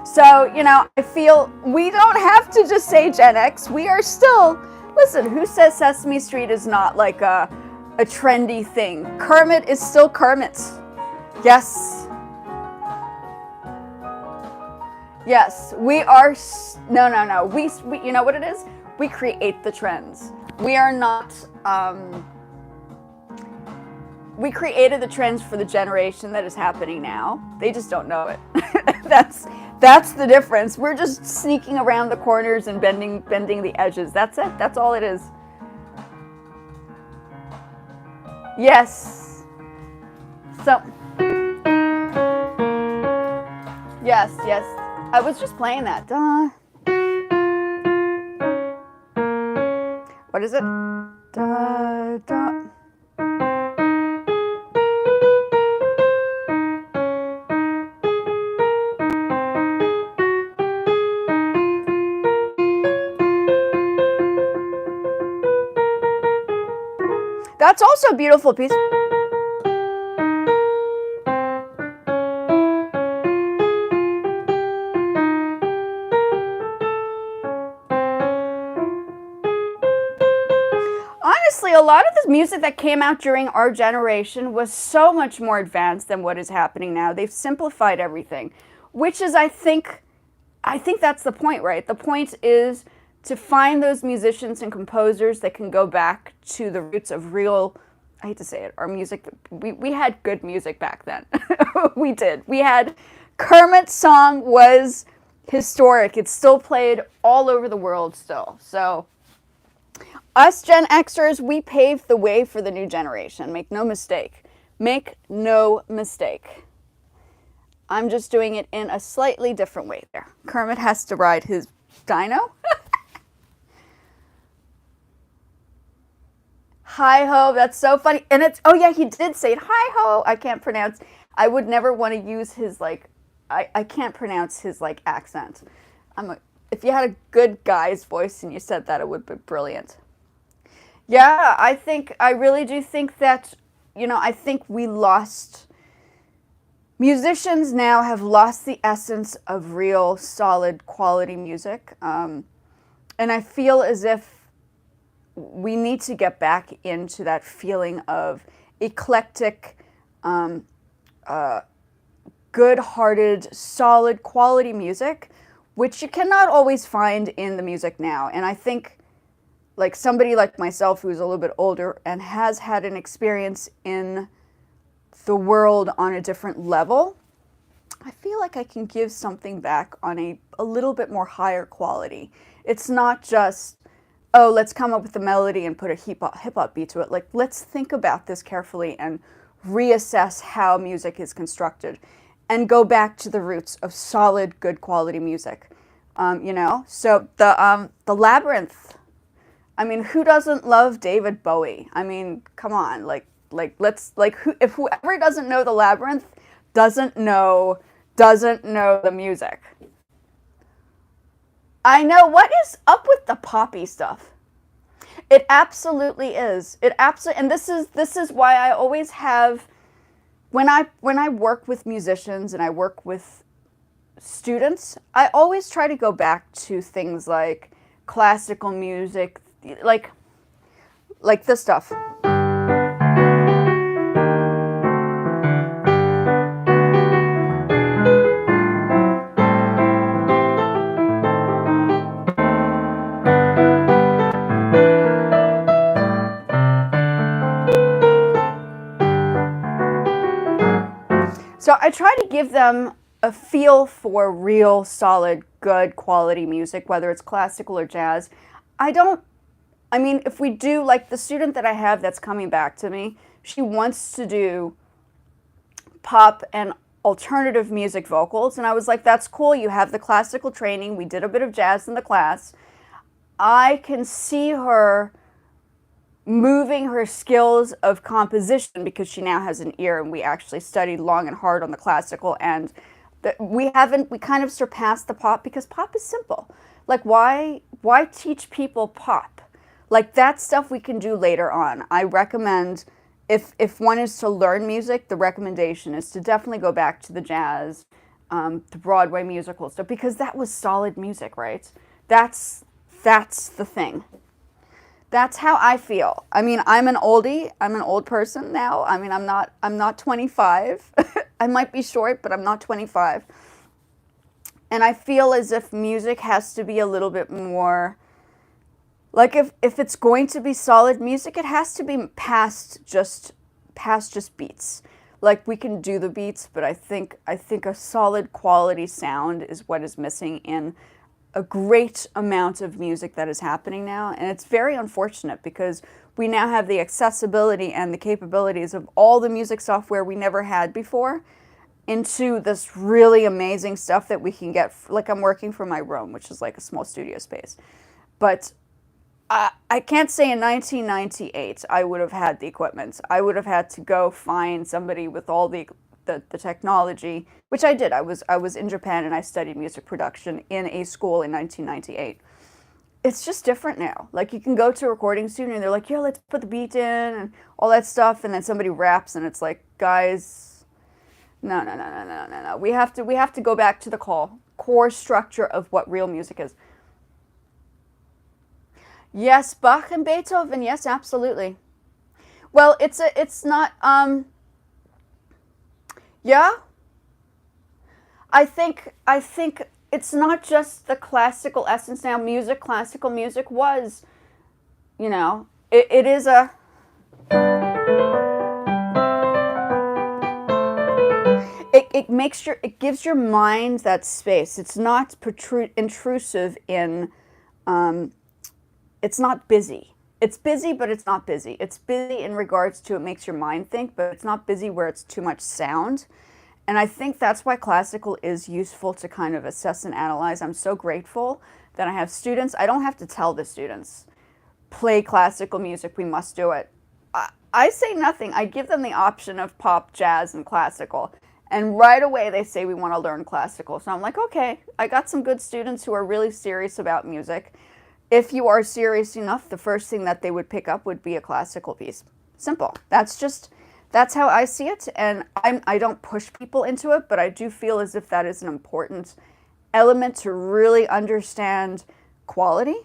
So, you know, I feel we don't have to just say Gen X. We are still, listen, who says Sesame Street is not like a trendy thing? Kermit is still Kermit. Yes. Yes, we are, no. We, you know what it is? We create the trends. We are not, we created the trends for the generation that is happening now. They just don't know it. That's the difference. We're just sneaking around the corners and bending the edges. That's it. That's all it is. Yes. So, yes. I was just playing that. Duh. What is it? Da, da. That's also a beautiful piece. Honestly, a lot of the music that came out during our generation was so much more advanced than what is happening now. They've simplified everything, which is, I think that's the point, right? The point is to find those musicians and composers that can go back to the roots of real, I hate to say it, our music. We had good music back then. We did. We had, Kermit's song was historic. It's still played all over the world still. So us Gen Xers, we paved the way for the new generation. Make no mistake. Make no mistake. I'm just doing it in a slightly different way there. Kermit has to ride his dino. Hi-ho, that's so funny. And it's, oh yeah, he did say it. Hi-ho, I can't pronounce. I would never want to use his, like, I can't pronounce his, like, accent. If you had a good guy's voice and you said that, it would be brilliant. Yeah, I really do think that, I think musicians now have lost the essence of real, solid, quality music. And I feel as if we need to get back into that feeling of eclectic, good-hearted, solid, quality music, which you cannot always find in the music now. And I think, like somebody like myself who's a little bit older and has had an experience in the world on a different level, I feel like I can give something back on a little bit more higher quality. It's not just, oh, let's come up with a melody and put a hip hop beat to it. Like, let's think about this carefully and reassess how music is constructed and go back to the roots of solid, good quality music. So the Labyrinth. I mean, who doesn't love David Bowie? I mean, come on, if whoever doesn't know the Labyrinth doesn't know the music. I know, what is up with the poppy stuff? It absolutely is. And this is why I always have, when I work with musicians and I work with students, I always try to go back to things like classical music, like this stuff. So I try to give them a feel for real, solid, good quality music, whether it's classical or jazz. If we do, like the student that I have that's coming back to me, she wants to do pop and alternative music vocals. And I was like, that's cool. You have the classical training. We did a bit of jazz in the class. I can see her moving her skills of composition because she now has an ear, and we actually studied long and hard on the classical, and we kind of surpassed the pop because pop is simple. Like, why teach people pop? Like, that stuff we can do later on. I recommend, if one is to learn music, the recommendation is to definitely go back to the jazz, the Broadway musical stuff, because that was solid music, right? That's the thing. That's how I feel. I mean, I'm an oldie. I'm an old person now. I mean, I'm not 25. I might be short, but I'm not 25. And I feel as if music has to be a little bit more, like, if it's going to be solid music, it has to be past just beats. Like, we can do the beats, but I think a solid quality sound is what is missing in a great amount of music that is happening now. And it's very unfortunate because we now have the accessibility and the capabilities of all the music software we never had before into this really amazing stuff that we can get. Like, I'm working from my room, which is like a small studio space. But I can't say in 1998 I would have had the equipment. I would have had to go find somebody with all the technology, which I did. I was in Japan and I studied music production in a school in 1998. It's just different now. Like, you can go to a recording studio and they're like, yeah, let's put the beat in and all that stuff, and then somebody raps and it's like, guys, no. We have to go back to the core structure of what real music is. Yes, Bach and Beethoven, yes, absolutely. Well, it's not yeah. I think it's not just the classical essence now. Classical music was, it is a, it gives your mind that space. It's not intrusive in, it's not busy. It's busy, but it's not busy. It's busy in regards to it makes your mind think, but it's not busy where it's too much sound. And I think that's why classical is useful to kind of assess and analyze. I'm so grateful that I have students. I don't have to tell the students, play classical music, we must do it. I say nothing. I give them the option of pop, jazz, and classical. And right away they say we want to learn classical. So I'm like, okay, I got some good students who are really serious about music. If you are serious enough, the first thing that they would pick up would be a classical piece. Simple. That's how I see it. And I don't push people into it, but I do feel as if that is an important element to really understand quality.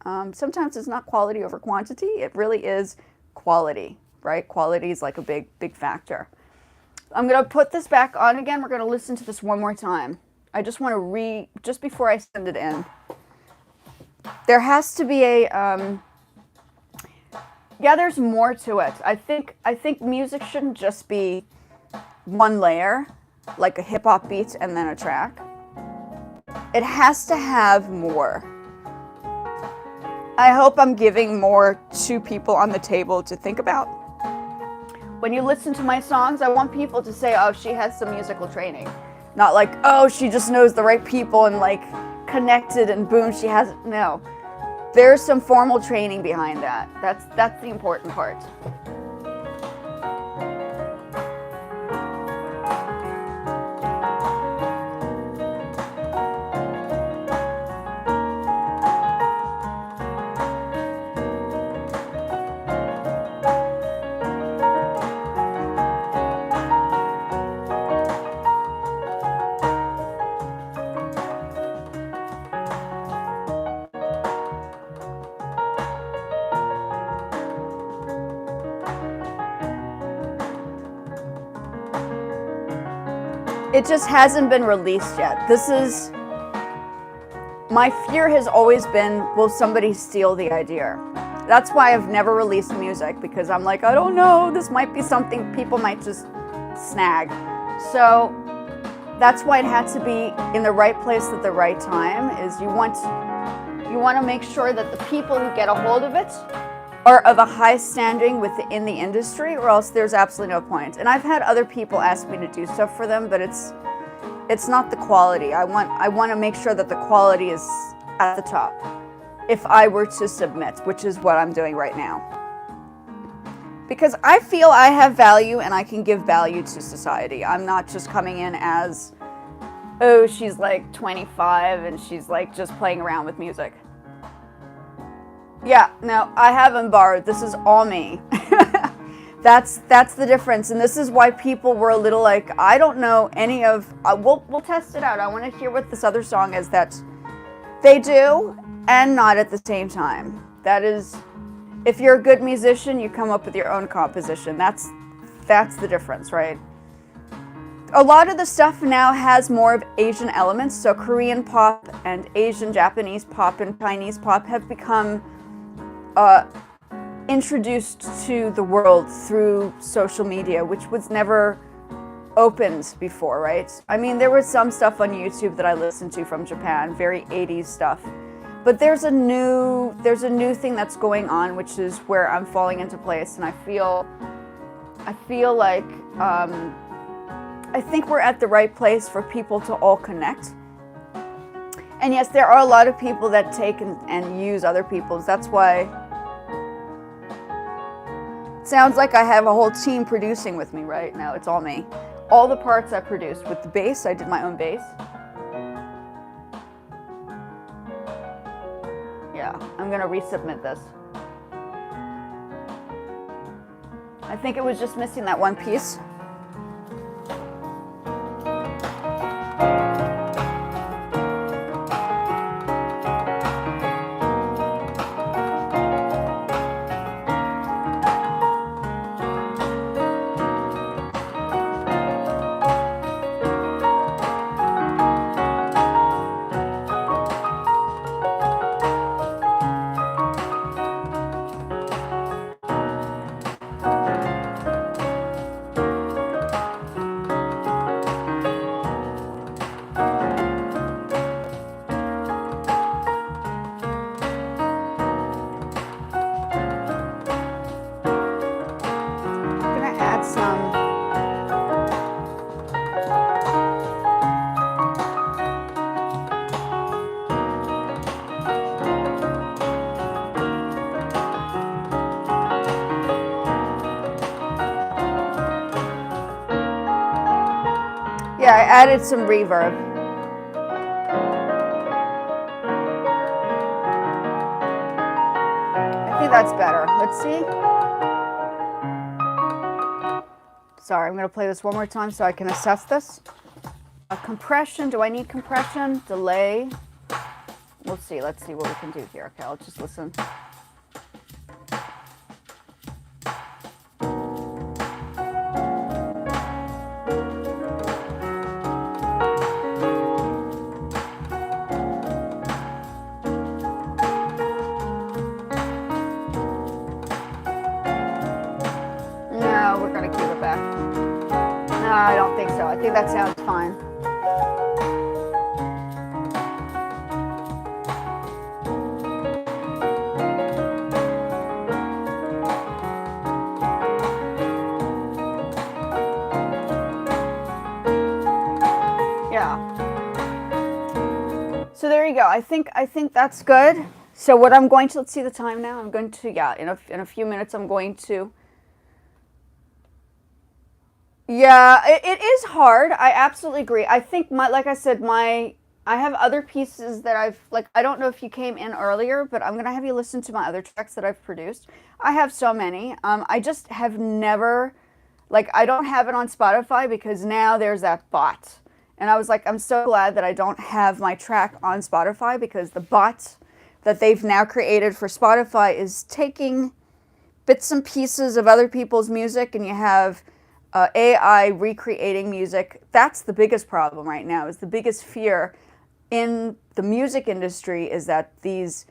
Sometimes it's not quality over quantity. It really is quality, right? Quality is like a big factor. I'm going to put this back on again. We're going to listen to this one more time. I just want to just before I send it in. There has to be a, yeah, there's more to it. I think music shouldn't just be one layer, like a hip hop beat and then a track. It has to have more. I hope I'm giving more to people on the table to think about. When you listen to my songs, I want people to say, oh, she has some musical training. Not like, oh, she just knows the right people and like connected and boom, she has, no. There's some formal training behind that. That's the important part. It just hasn't been released yet. My fear has always been, will somebody steal the idea? That's why I've never released music, because I'm like, I don't know, this might be something people might just snag. So that's why it had to be in the right place at the right time, is you want to make sure that the people who get a hold of it are of a high standing within the industry, or else there's absolutely no point. And I've had other people ask me to do stuff for them, but it's not the quality. I want to make sure that the quality is at the top if I were to submit, which is what I'm doing right now. Because I feel I have value and I can give value to society. I'm not just coming in as, oh, she's like 25 and she's like just playing around with music. Yeah, no, I haven't borrowed. This is all me. That's the difference, and this is why people were a little like, I don't know any of. We'll test it out. I want to hear what this other song is that they do and not at the same time. That is, if you're a good musician, you come up with your own composition. That's the difference, right? A lot of the stuff now has more of Asian elements. So Korean pop and Asian, Japanese pop and Chinese pop have become introduced to the world through social media, which was never opened before, right? I mean, there was some stuff on YouTube that I listened to from Japan, very 80s stuff. But there's a new thing that's going on, which is where I'm falling into place, and I feel like I think we're at the right place for people to all connect. And yes, there are a lot of people that take and use other people's. That's why it sounds like I have a whole team producing with me right now. It's all me. All the parts I produced. With the bass, I did my own bass. Yeah, I'm going to resubmit this. I think it was just missing that one piece. Yeah, I added some reverb. I think that's better. Let's see. Sorry, I'm going to play this one more time so I can assess this. Compression, do I need compression? Delay. We'll see. Let's see what we can do here. Okay, I'll just listen. No, we're going to keep it back. No, I don't think so. I think that sounds fine. So there you go. I think that's good. So what I'm going to, let's see the time now. I'm going to, yeah, in a few minutes I'm going to. Yeah, it is hard. I absolutely agree. I think like I said, I have other pieces that I don't know if you came in earlier, but I'm going to have you listen to my other tracks that I've produced. I have so many. I just have never, I don't have it on Spotify because now there's that bot. And I was like, I'm so glad that I don't have my track on Spotify because the bot that they've now created for Spotify is taking bits and pieces of other people's music, and you have AI recreating music. That's the biggest problem right now, is the biggest fear in the music industry is that these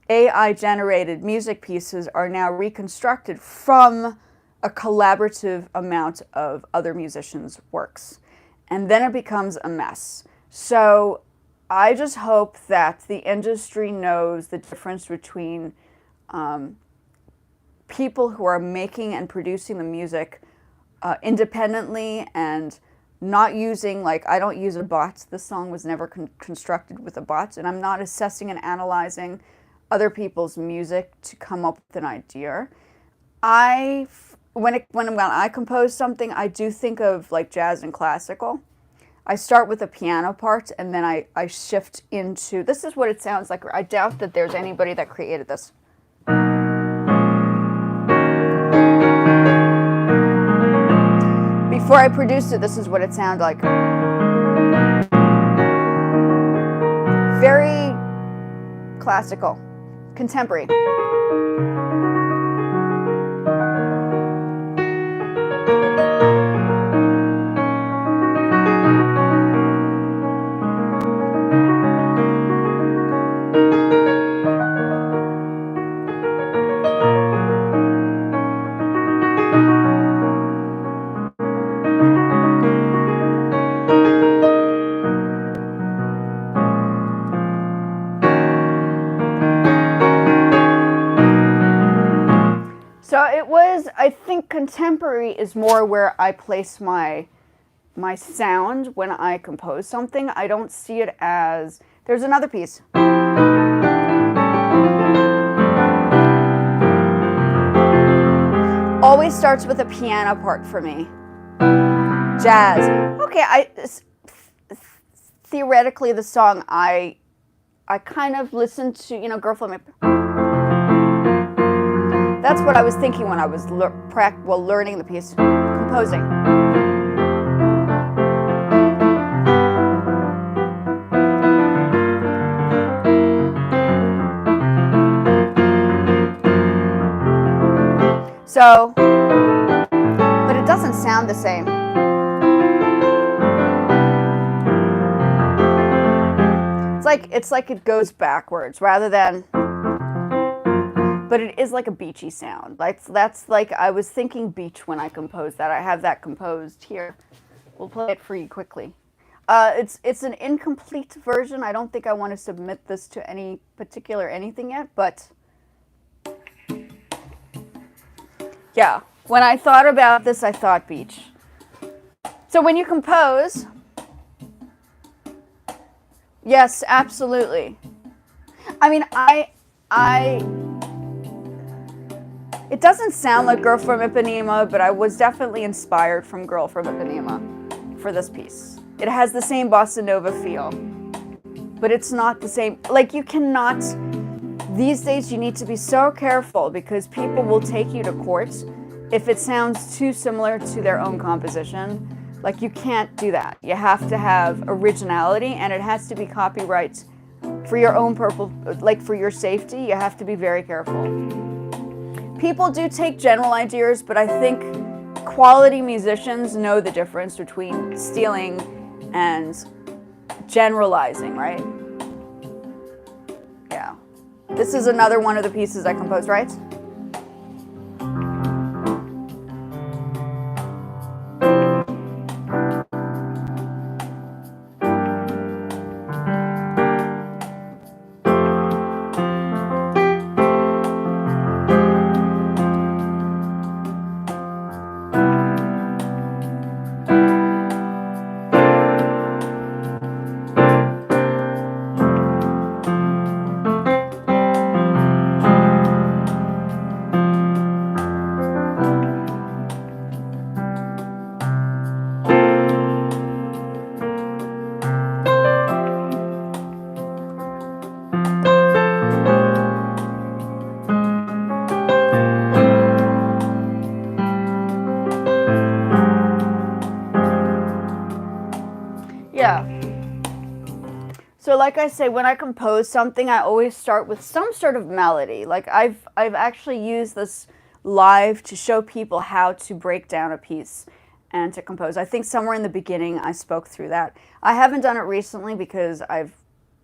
AI-generated music pieces are now reconstructed from a collaborative amount of other musicians' works. And then it becomes a mess. So I just hope that the industry knows the difference between people who are making and producing the music independently and not using, I don't use a bot. This song was never constructed with a bot, and I'm not assessing and analyzing other people's music to come up with an idea. When I compose something, I do think of jazz and classical. I start with a piano part and then I shift into, this is what it sounds like. I doubt that there's anybody that created this. Before I produced it, this is what it sounded like. Very classical, contemporary. So it was, I think contemporary is more where I place my sound when I compose something. I don't see it as, there's another piece. Always starts with a piano part for me. Jazz. Okay, theoretically the song I kind of listened to, Girl from It. That's what I was thinking when I was learning the piece, composing. So, but it doesn't sound the same. It's like it goes backwards rather than. But it is like a beachy sound. That's I was thinking beach when I composed that. I have that composed here. We'll play it for you quickly. It's an incomplete version. I don't think I want to submit this to any particular anything yet, but yeah. When I thought about this, I thought beach. So when you compose, yes, absolutely. I mean, it doesn't sound like Girl from Ipanema, but I was definitely inspired from Girl from Ipanema for this piece. It has the same bossa nova feel, but it's not the same. Like, you cannot, these days you need to be so careful because people will take you to court if it sounds too similar to their own composition. Like, you can't do that. You have to have originality, and it has to be copyright for your own purpose, like for your safety. You have to be very careful. People do take general ideas, but I think quality musicians know the difference between stealing and generalizing, right? Yeah. This is another one of the pieces I composed, right? Yeah. So like I say, when I compose something, I always start with some sort of melody. Like I've actually used this live to show people how to break down a piece and to compose. I think somewhere in the beginning I spoke through that. I haven't done it recently because I've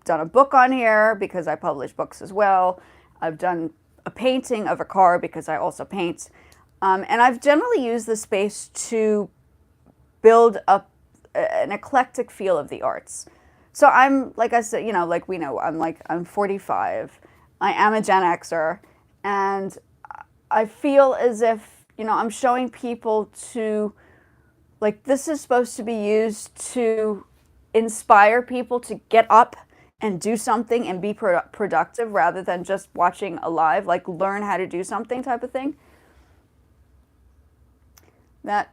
done a book on here, because I publish books as well. I've done a painting of a car because I also paint. And I've generally used the space to build up an eclectic feel of the arts. So I'm, like I said, you know, like we know, I'm 45. I am a Gen Xer, and I feel as if, you know, I'm showing people to, like, this is supposed to be used to inspire people to get up and do something and be productive rather than just watching a live, like learn how to do something type of thing. That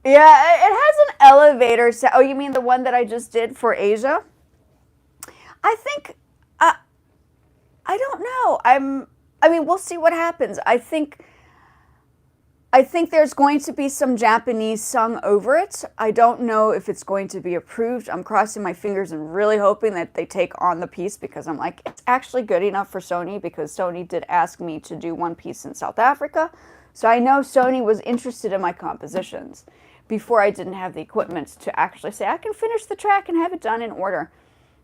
Yeah, it has an elevator sound. Oh, you mean the one that I just did for Asia? I think, I don't know. I mean, we'll see what happens. I think there's going to be some Japanese sung over it. I don't know if it's going to be approved. I'm crossing my fingers and really hoping that they take on the piece, because I'm like, it's actually good enough for Sony, because Sony did ask me to do one piece in South Africa. So I know Sony was interested in my compositions before I didn't have the equipment to actually say, I can finish the track and have it done in order.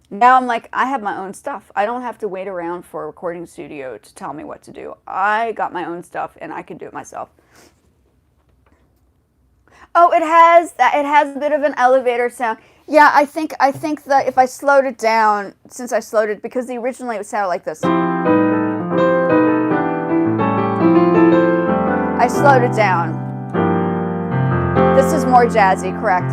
Now I'm like, I have my own stuff. I don't have to wait around for a recording studio to tell me what to do. I got my own stuff and I can do it myself. Oh, it has a bit of an elevator sound. Yeah, I think that if I slowed it down, since I slowed it, because originally it sounded like this. I slowed it down. This is more jazzy, correct?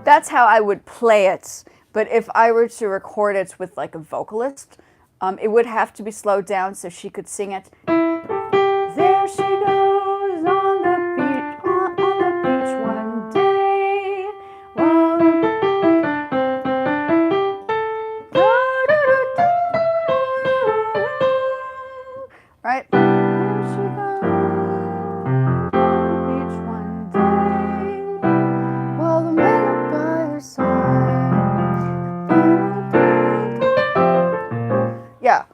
That's how I would play it. But if I were to record it with like a vocalist, it would have to be slowed down so she could sing it. There she goes on the beach, on the beach one day. Right? There she goes on the beach one day, while the man by her side. Yeah.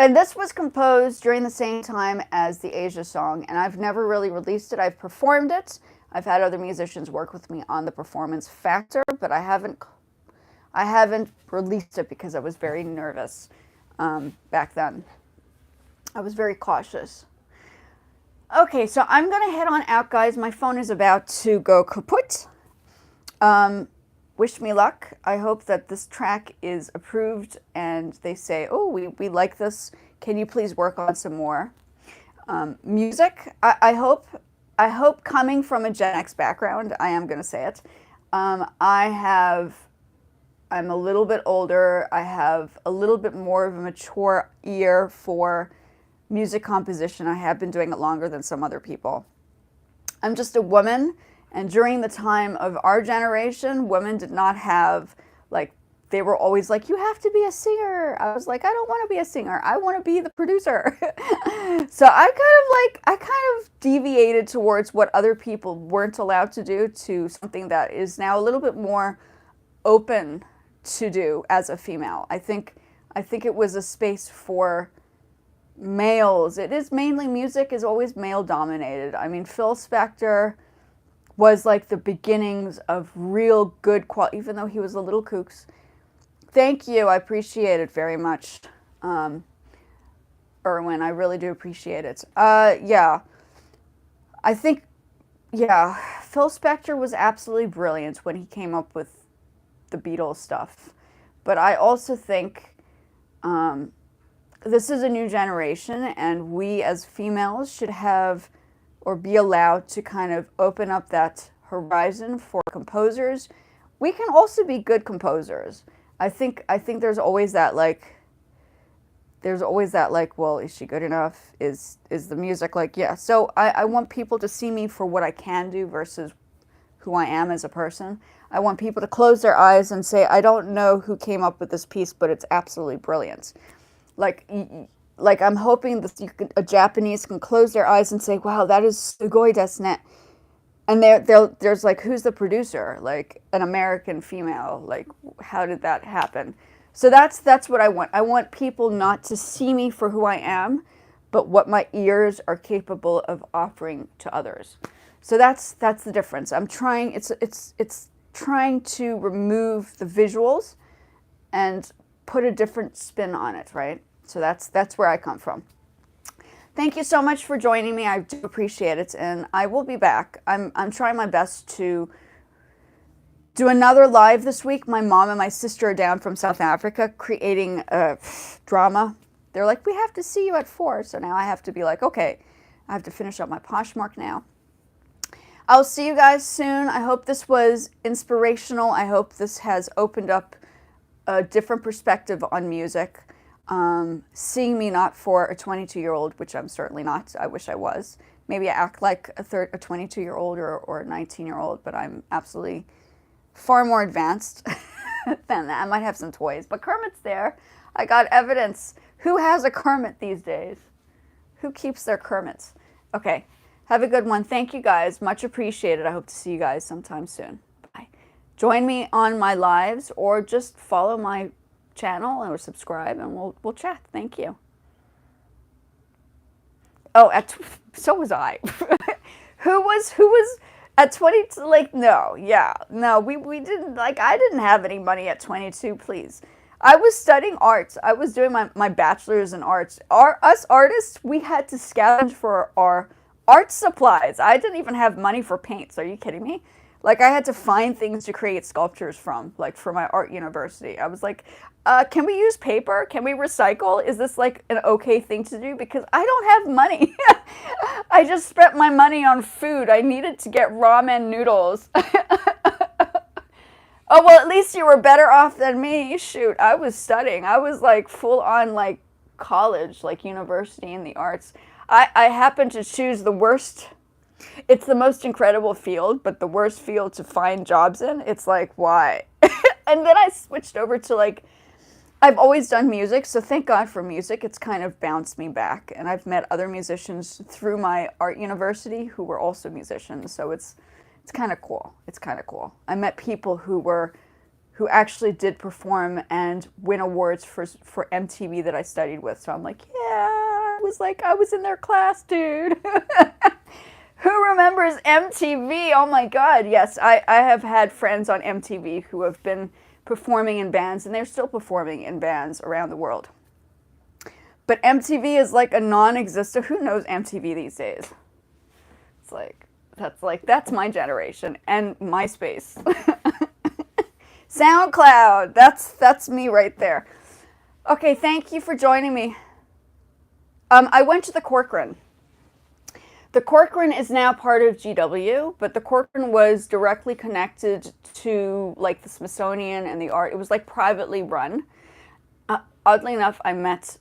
And this was composed during the same time as the Asia song, and I've never really released it. I've performed it. I've had other musicians work with me on the performance factor, but I haven't released it because I was very nervous back then. I was very cautious. Okay, so I'm gonna head on out, guys. My phone is about to go kaput. Wish me luck. I hope that this track is approved and they say, oh, we like this. Can you please work on some more? Music, I hope coming from a Gen X background, I am going to say it, I'm a little bit older. I have a little bit more of a mature ear for music composition. I have been doing it longer than some other people. I'm just a woman, and during the time of our generation, women did not have, like, they were always like, you have to be a singer. I was like, I don't want to be a singer. I want to be the producer. So I kind of deviated towards what other people weren't allowed to do to something that is now a little bit more open to do as a female. I think it was a space for males. It is mainly, music is always male dominated. I mean, Phil Spector was like the beginnings of real good quality, even though he was a little kooks. Thank you. I appreciate it very much. Erwin, I really do appreciate it. Yeah. I think, yeah, Phil Spector was absolutely brilliant when he came up with the Beatles stuff. But I also think this is a new generation, and we as females should have or be allowed to kind of open up that horizon for composers. We can also be good composers. I think there's always that like, well, is she good enough? Is the music like, yeah. So I want people to see me for what I can do versus who I am as a person. I want people to close their eyes and say, I don't know who came up with this piece, but it's absolutely brilliant. Like I'm hoping that a Japanese can close their eyes and say, wow, that is sugoi desu ne. And there's like, who's the producer? Like an American female. Like, how did that happen? So that's what I want. I want people not to see me for who I am, but what my ears are capable of offering to others. So that's the difference. I'm trying. It's trying to remove the visuals and put a different spin on it, right? So that's where I come from. Thank you so much for joining me. I do appreciate it, and I will be back. I'm trying my best to do another live this week. My mom and my sister are down from South Africa creating a drama. They're like, we have to see you at 4. So now I have to be like, okay, I have to finish up my Poshmark now. I'll see you guys soon. I hope this was inspirational. I hope this has opened up a different perspective on music. Seeing me not for a 22-year-old, which I'm certainly not. I wish I was. Maybe I act like a 22-year-old or a 19-year-old, but I'm absolutely far more advanced than that. I might have some toys, but Kermit's there. I got evidence. Who has a Kermit these days? Who keeps their Kermits? Okay, have a good one. Thank you guys. Much appreciated. I hope to see you guys sometime soon. Bye. Join me on my lives or just follow my channel or subscribe and we'll chat. Thank you. Oh, so was I. who was at 22? Like, no, yeah, no, we didn't, like, I didn't have any money at 22, please. I was studying arts. I was doing my bachelor's in arts. Us artists, we had to scavenge for our art supplies. I didn't even have money for paints. Are you kidding me? Like, I had to find things to create sculptures from, like, for my art university. I was like, can we use paper? Can we recycle? Is this, like, an okay thing to do? Because I don't have money. I just spent my money on food. I needed to get ramen noodles. Oh, well, at least you were better off than me. Shoot, I was studying. I was, like, full on, like, college, like, university in the arts. I happened to choose the worst. It's the most incredible field, but the worst field to find jobs in. It's like, why? And then I switched over to, like, I've always done music, so thank God for music. It's kind of bounced me back. And I've met other musicians through my art university who were also musicians, so it's kind of cool. It's kind of cool. I met people who actually did perform and win awards for MTV that I studied with. So I'm like, yeah, I was in their class, dude. Who remembers MTV? Oh my God, yes. I have had friends on MTV who have been performing in bands, and they're still performing in bands around the world. But MTV is like a non-existent. Who knows MTV these days? It's like, that's my generation. And MySpace. SoundCloud. That's me right there. Okay, thank you for joining me. I went to the Corcoran. The Corcoran is now part of GW, but the Corcoran was directly connected to like the Smithsonian and the art. It was like privately run. Oddly enough, I met,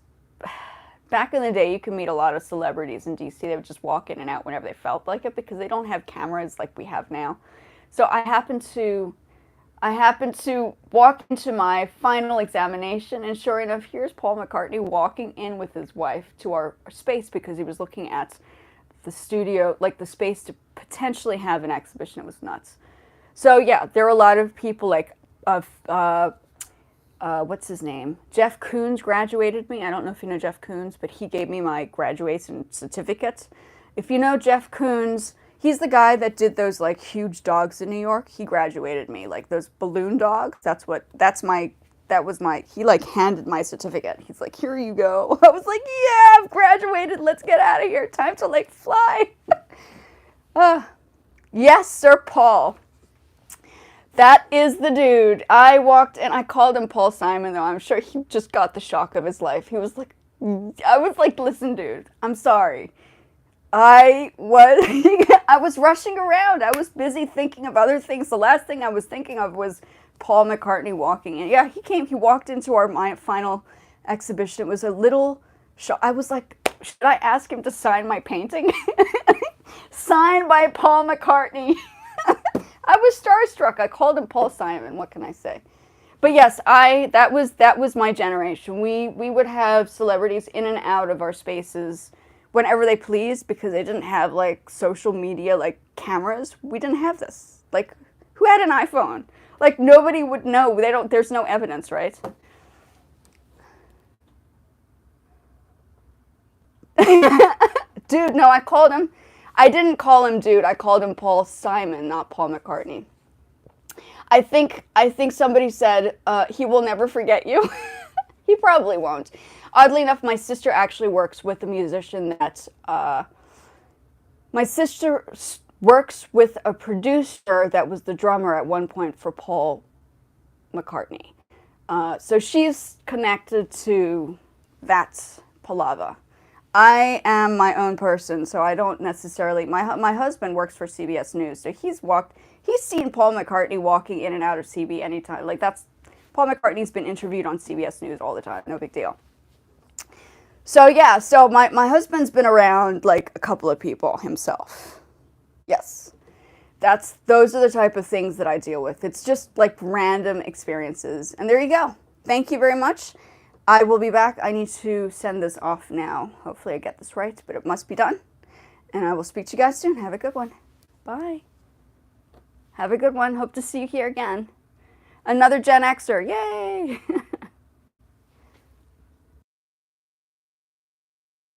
back in the day, you could meet a lot of celebrities in DC. They would just walk in and out whenever they felt like it because they don't have cameras like we have now. So I happened to walk into my final examination, and sure enough, here's Paul McCartney walking in with his wife to our space because he was looking at the studio, like the space to potentially have an exhibition. It was nuts. So yeah, there are a lot of people like, what's his name? Jeff Koons graduated me. I don't know if you know Jeff Koons, but he gave me my graduation certificate. If you know Jeff Koons, he's the guy that did those like huge dogs in New York. He graduated me, like those balloon dogs. He like handed my certificate. He's like, here you go. I was like, yeah, I've graduated. Let's get out of here. Time to like fly. Yes, Sir Paul. That is the dude. I walked in, I called him Paul Simon though. I'm sure he just got the shock of his life. He was like, I was like, listen dude, I'm sorry. I was rushing around. I was busy thinking of other things. The last thing I was thinking of was Paul McCartney walking in. Yeah, he walked into my final exhibition. It was a little shock. I was like, should I ask him to sign my painting? Signed by Paul McCartney. I was starstruck. I called him Paul Simon. What can I say? But yes, that was my generation. We would have celebrities in and out of our spaces whenever they pleased because they didn't have like social media, like cameras. We didn't have this. Like, who had an iPhone? Like, nobody would know. There's no evidence, right? Dude, no, I didn't call him dude. I called him Paul Simon, not Paul McCartney. I think somebody said, he will never forget you. He probably won't. Oddly enough, my sister actually works with a musician my sister works with a producer that was the drummer at one point for Paul McCartney. So she's connected to that palava. I am my own person, so I don't necessarily, my husband works for CBS News, so he's seen Paul McCartney walking in and out of CB anytime. Like Paul McCartney's been interviewed on CBS News all the time, no big deal. So yeah, so my husband's been around like a couple of people himself. Yes. Those are the type of things that I deal with. It's just like random experiences. And there you go. Thank you very much. I will be back. I need to send this off now. Hopefully I get this right, but it must be done. And I will speak to you guys soon. Have a good one. Bye. Have a good one. Hope to see you here again. Another Gen Xer. Yay!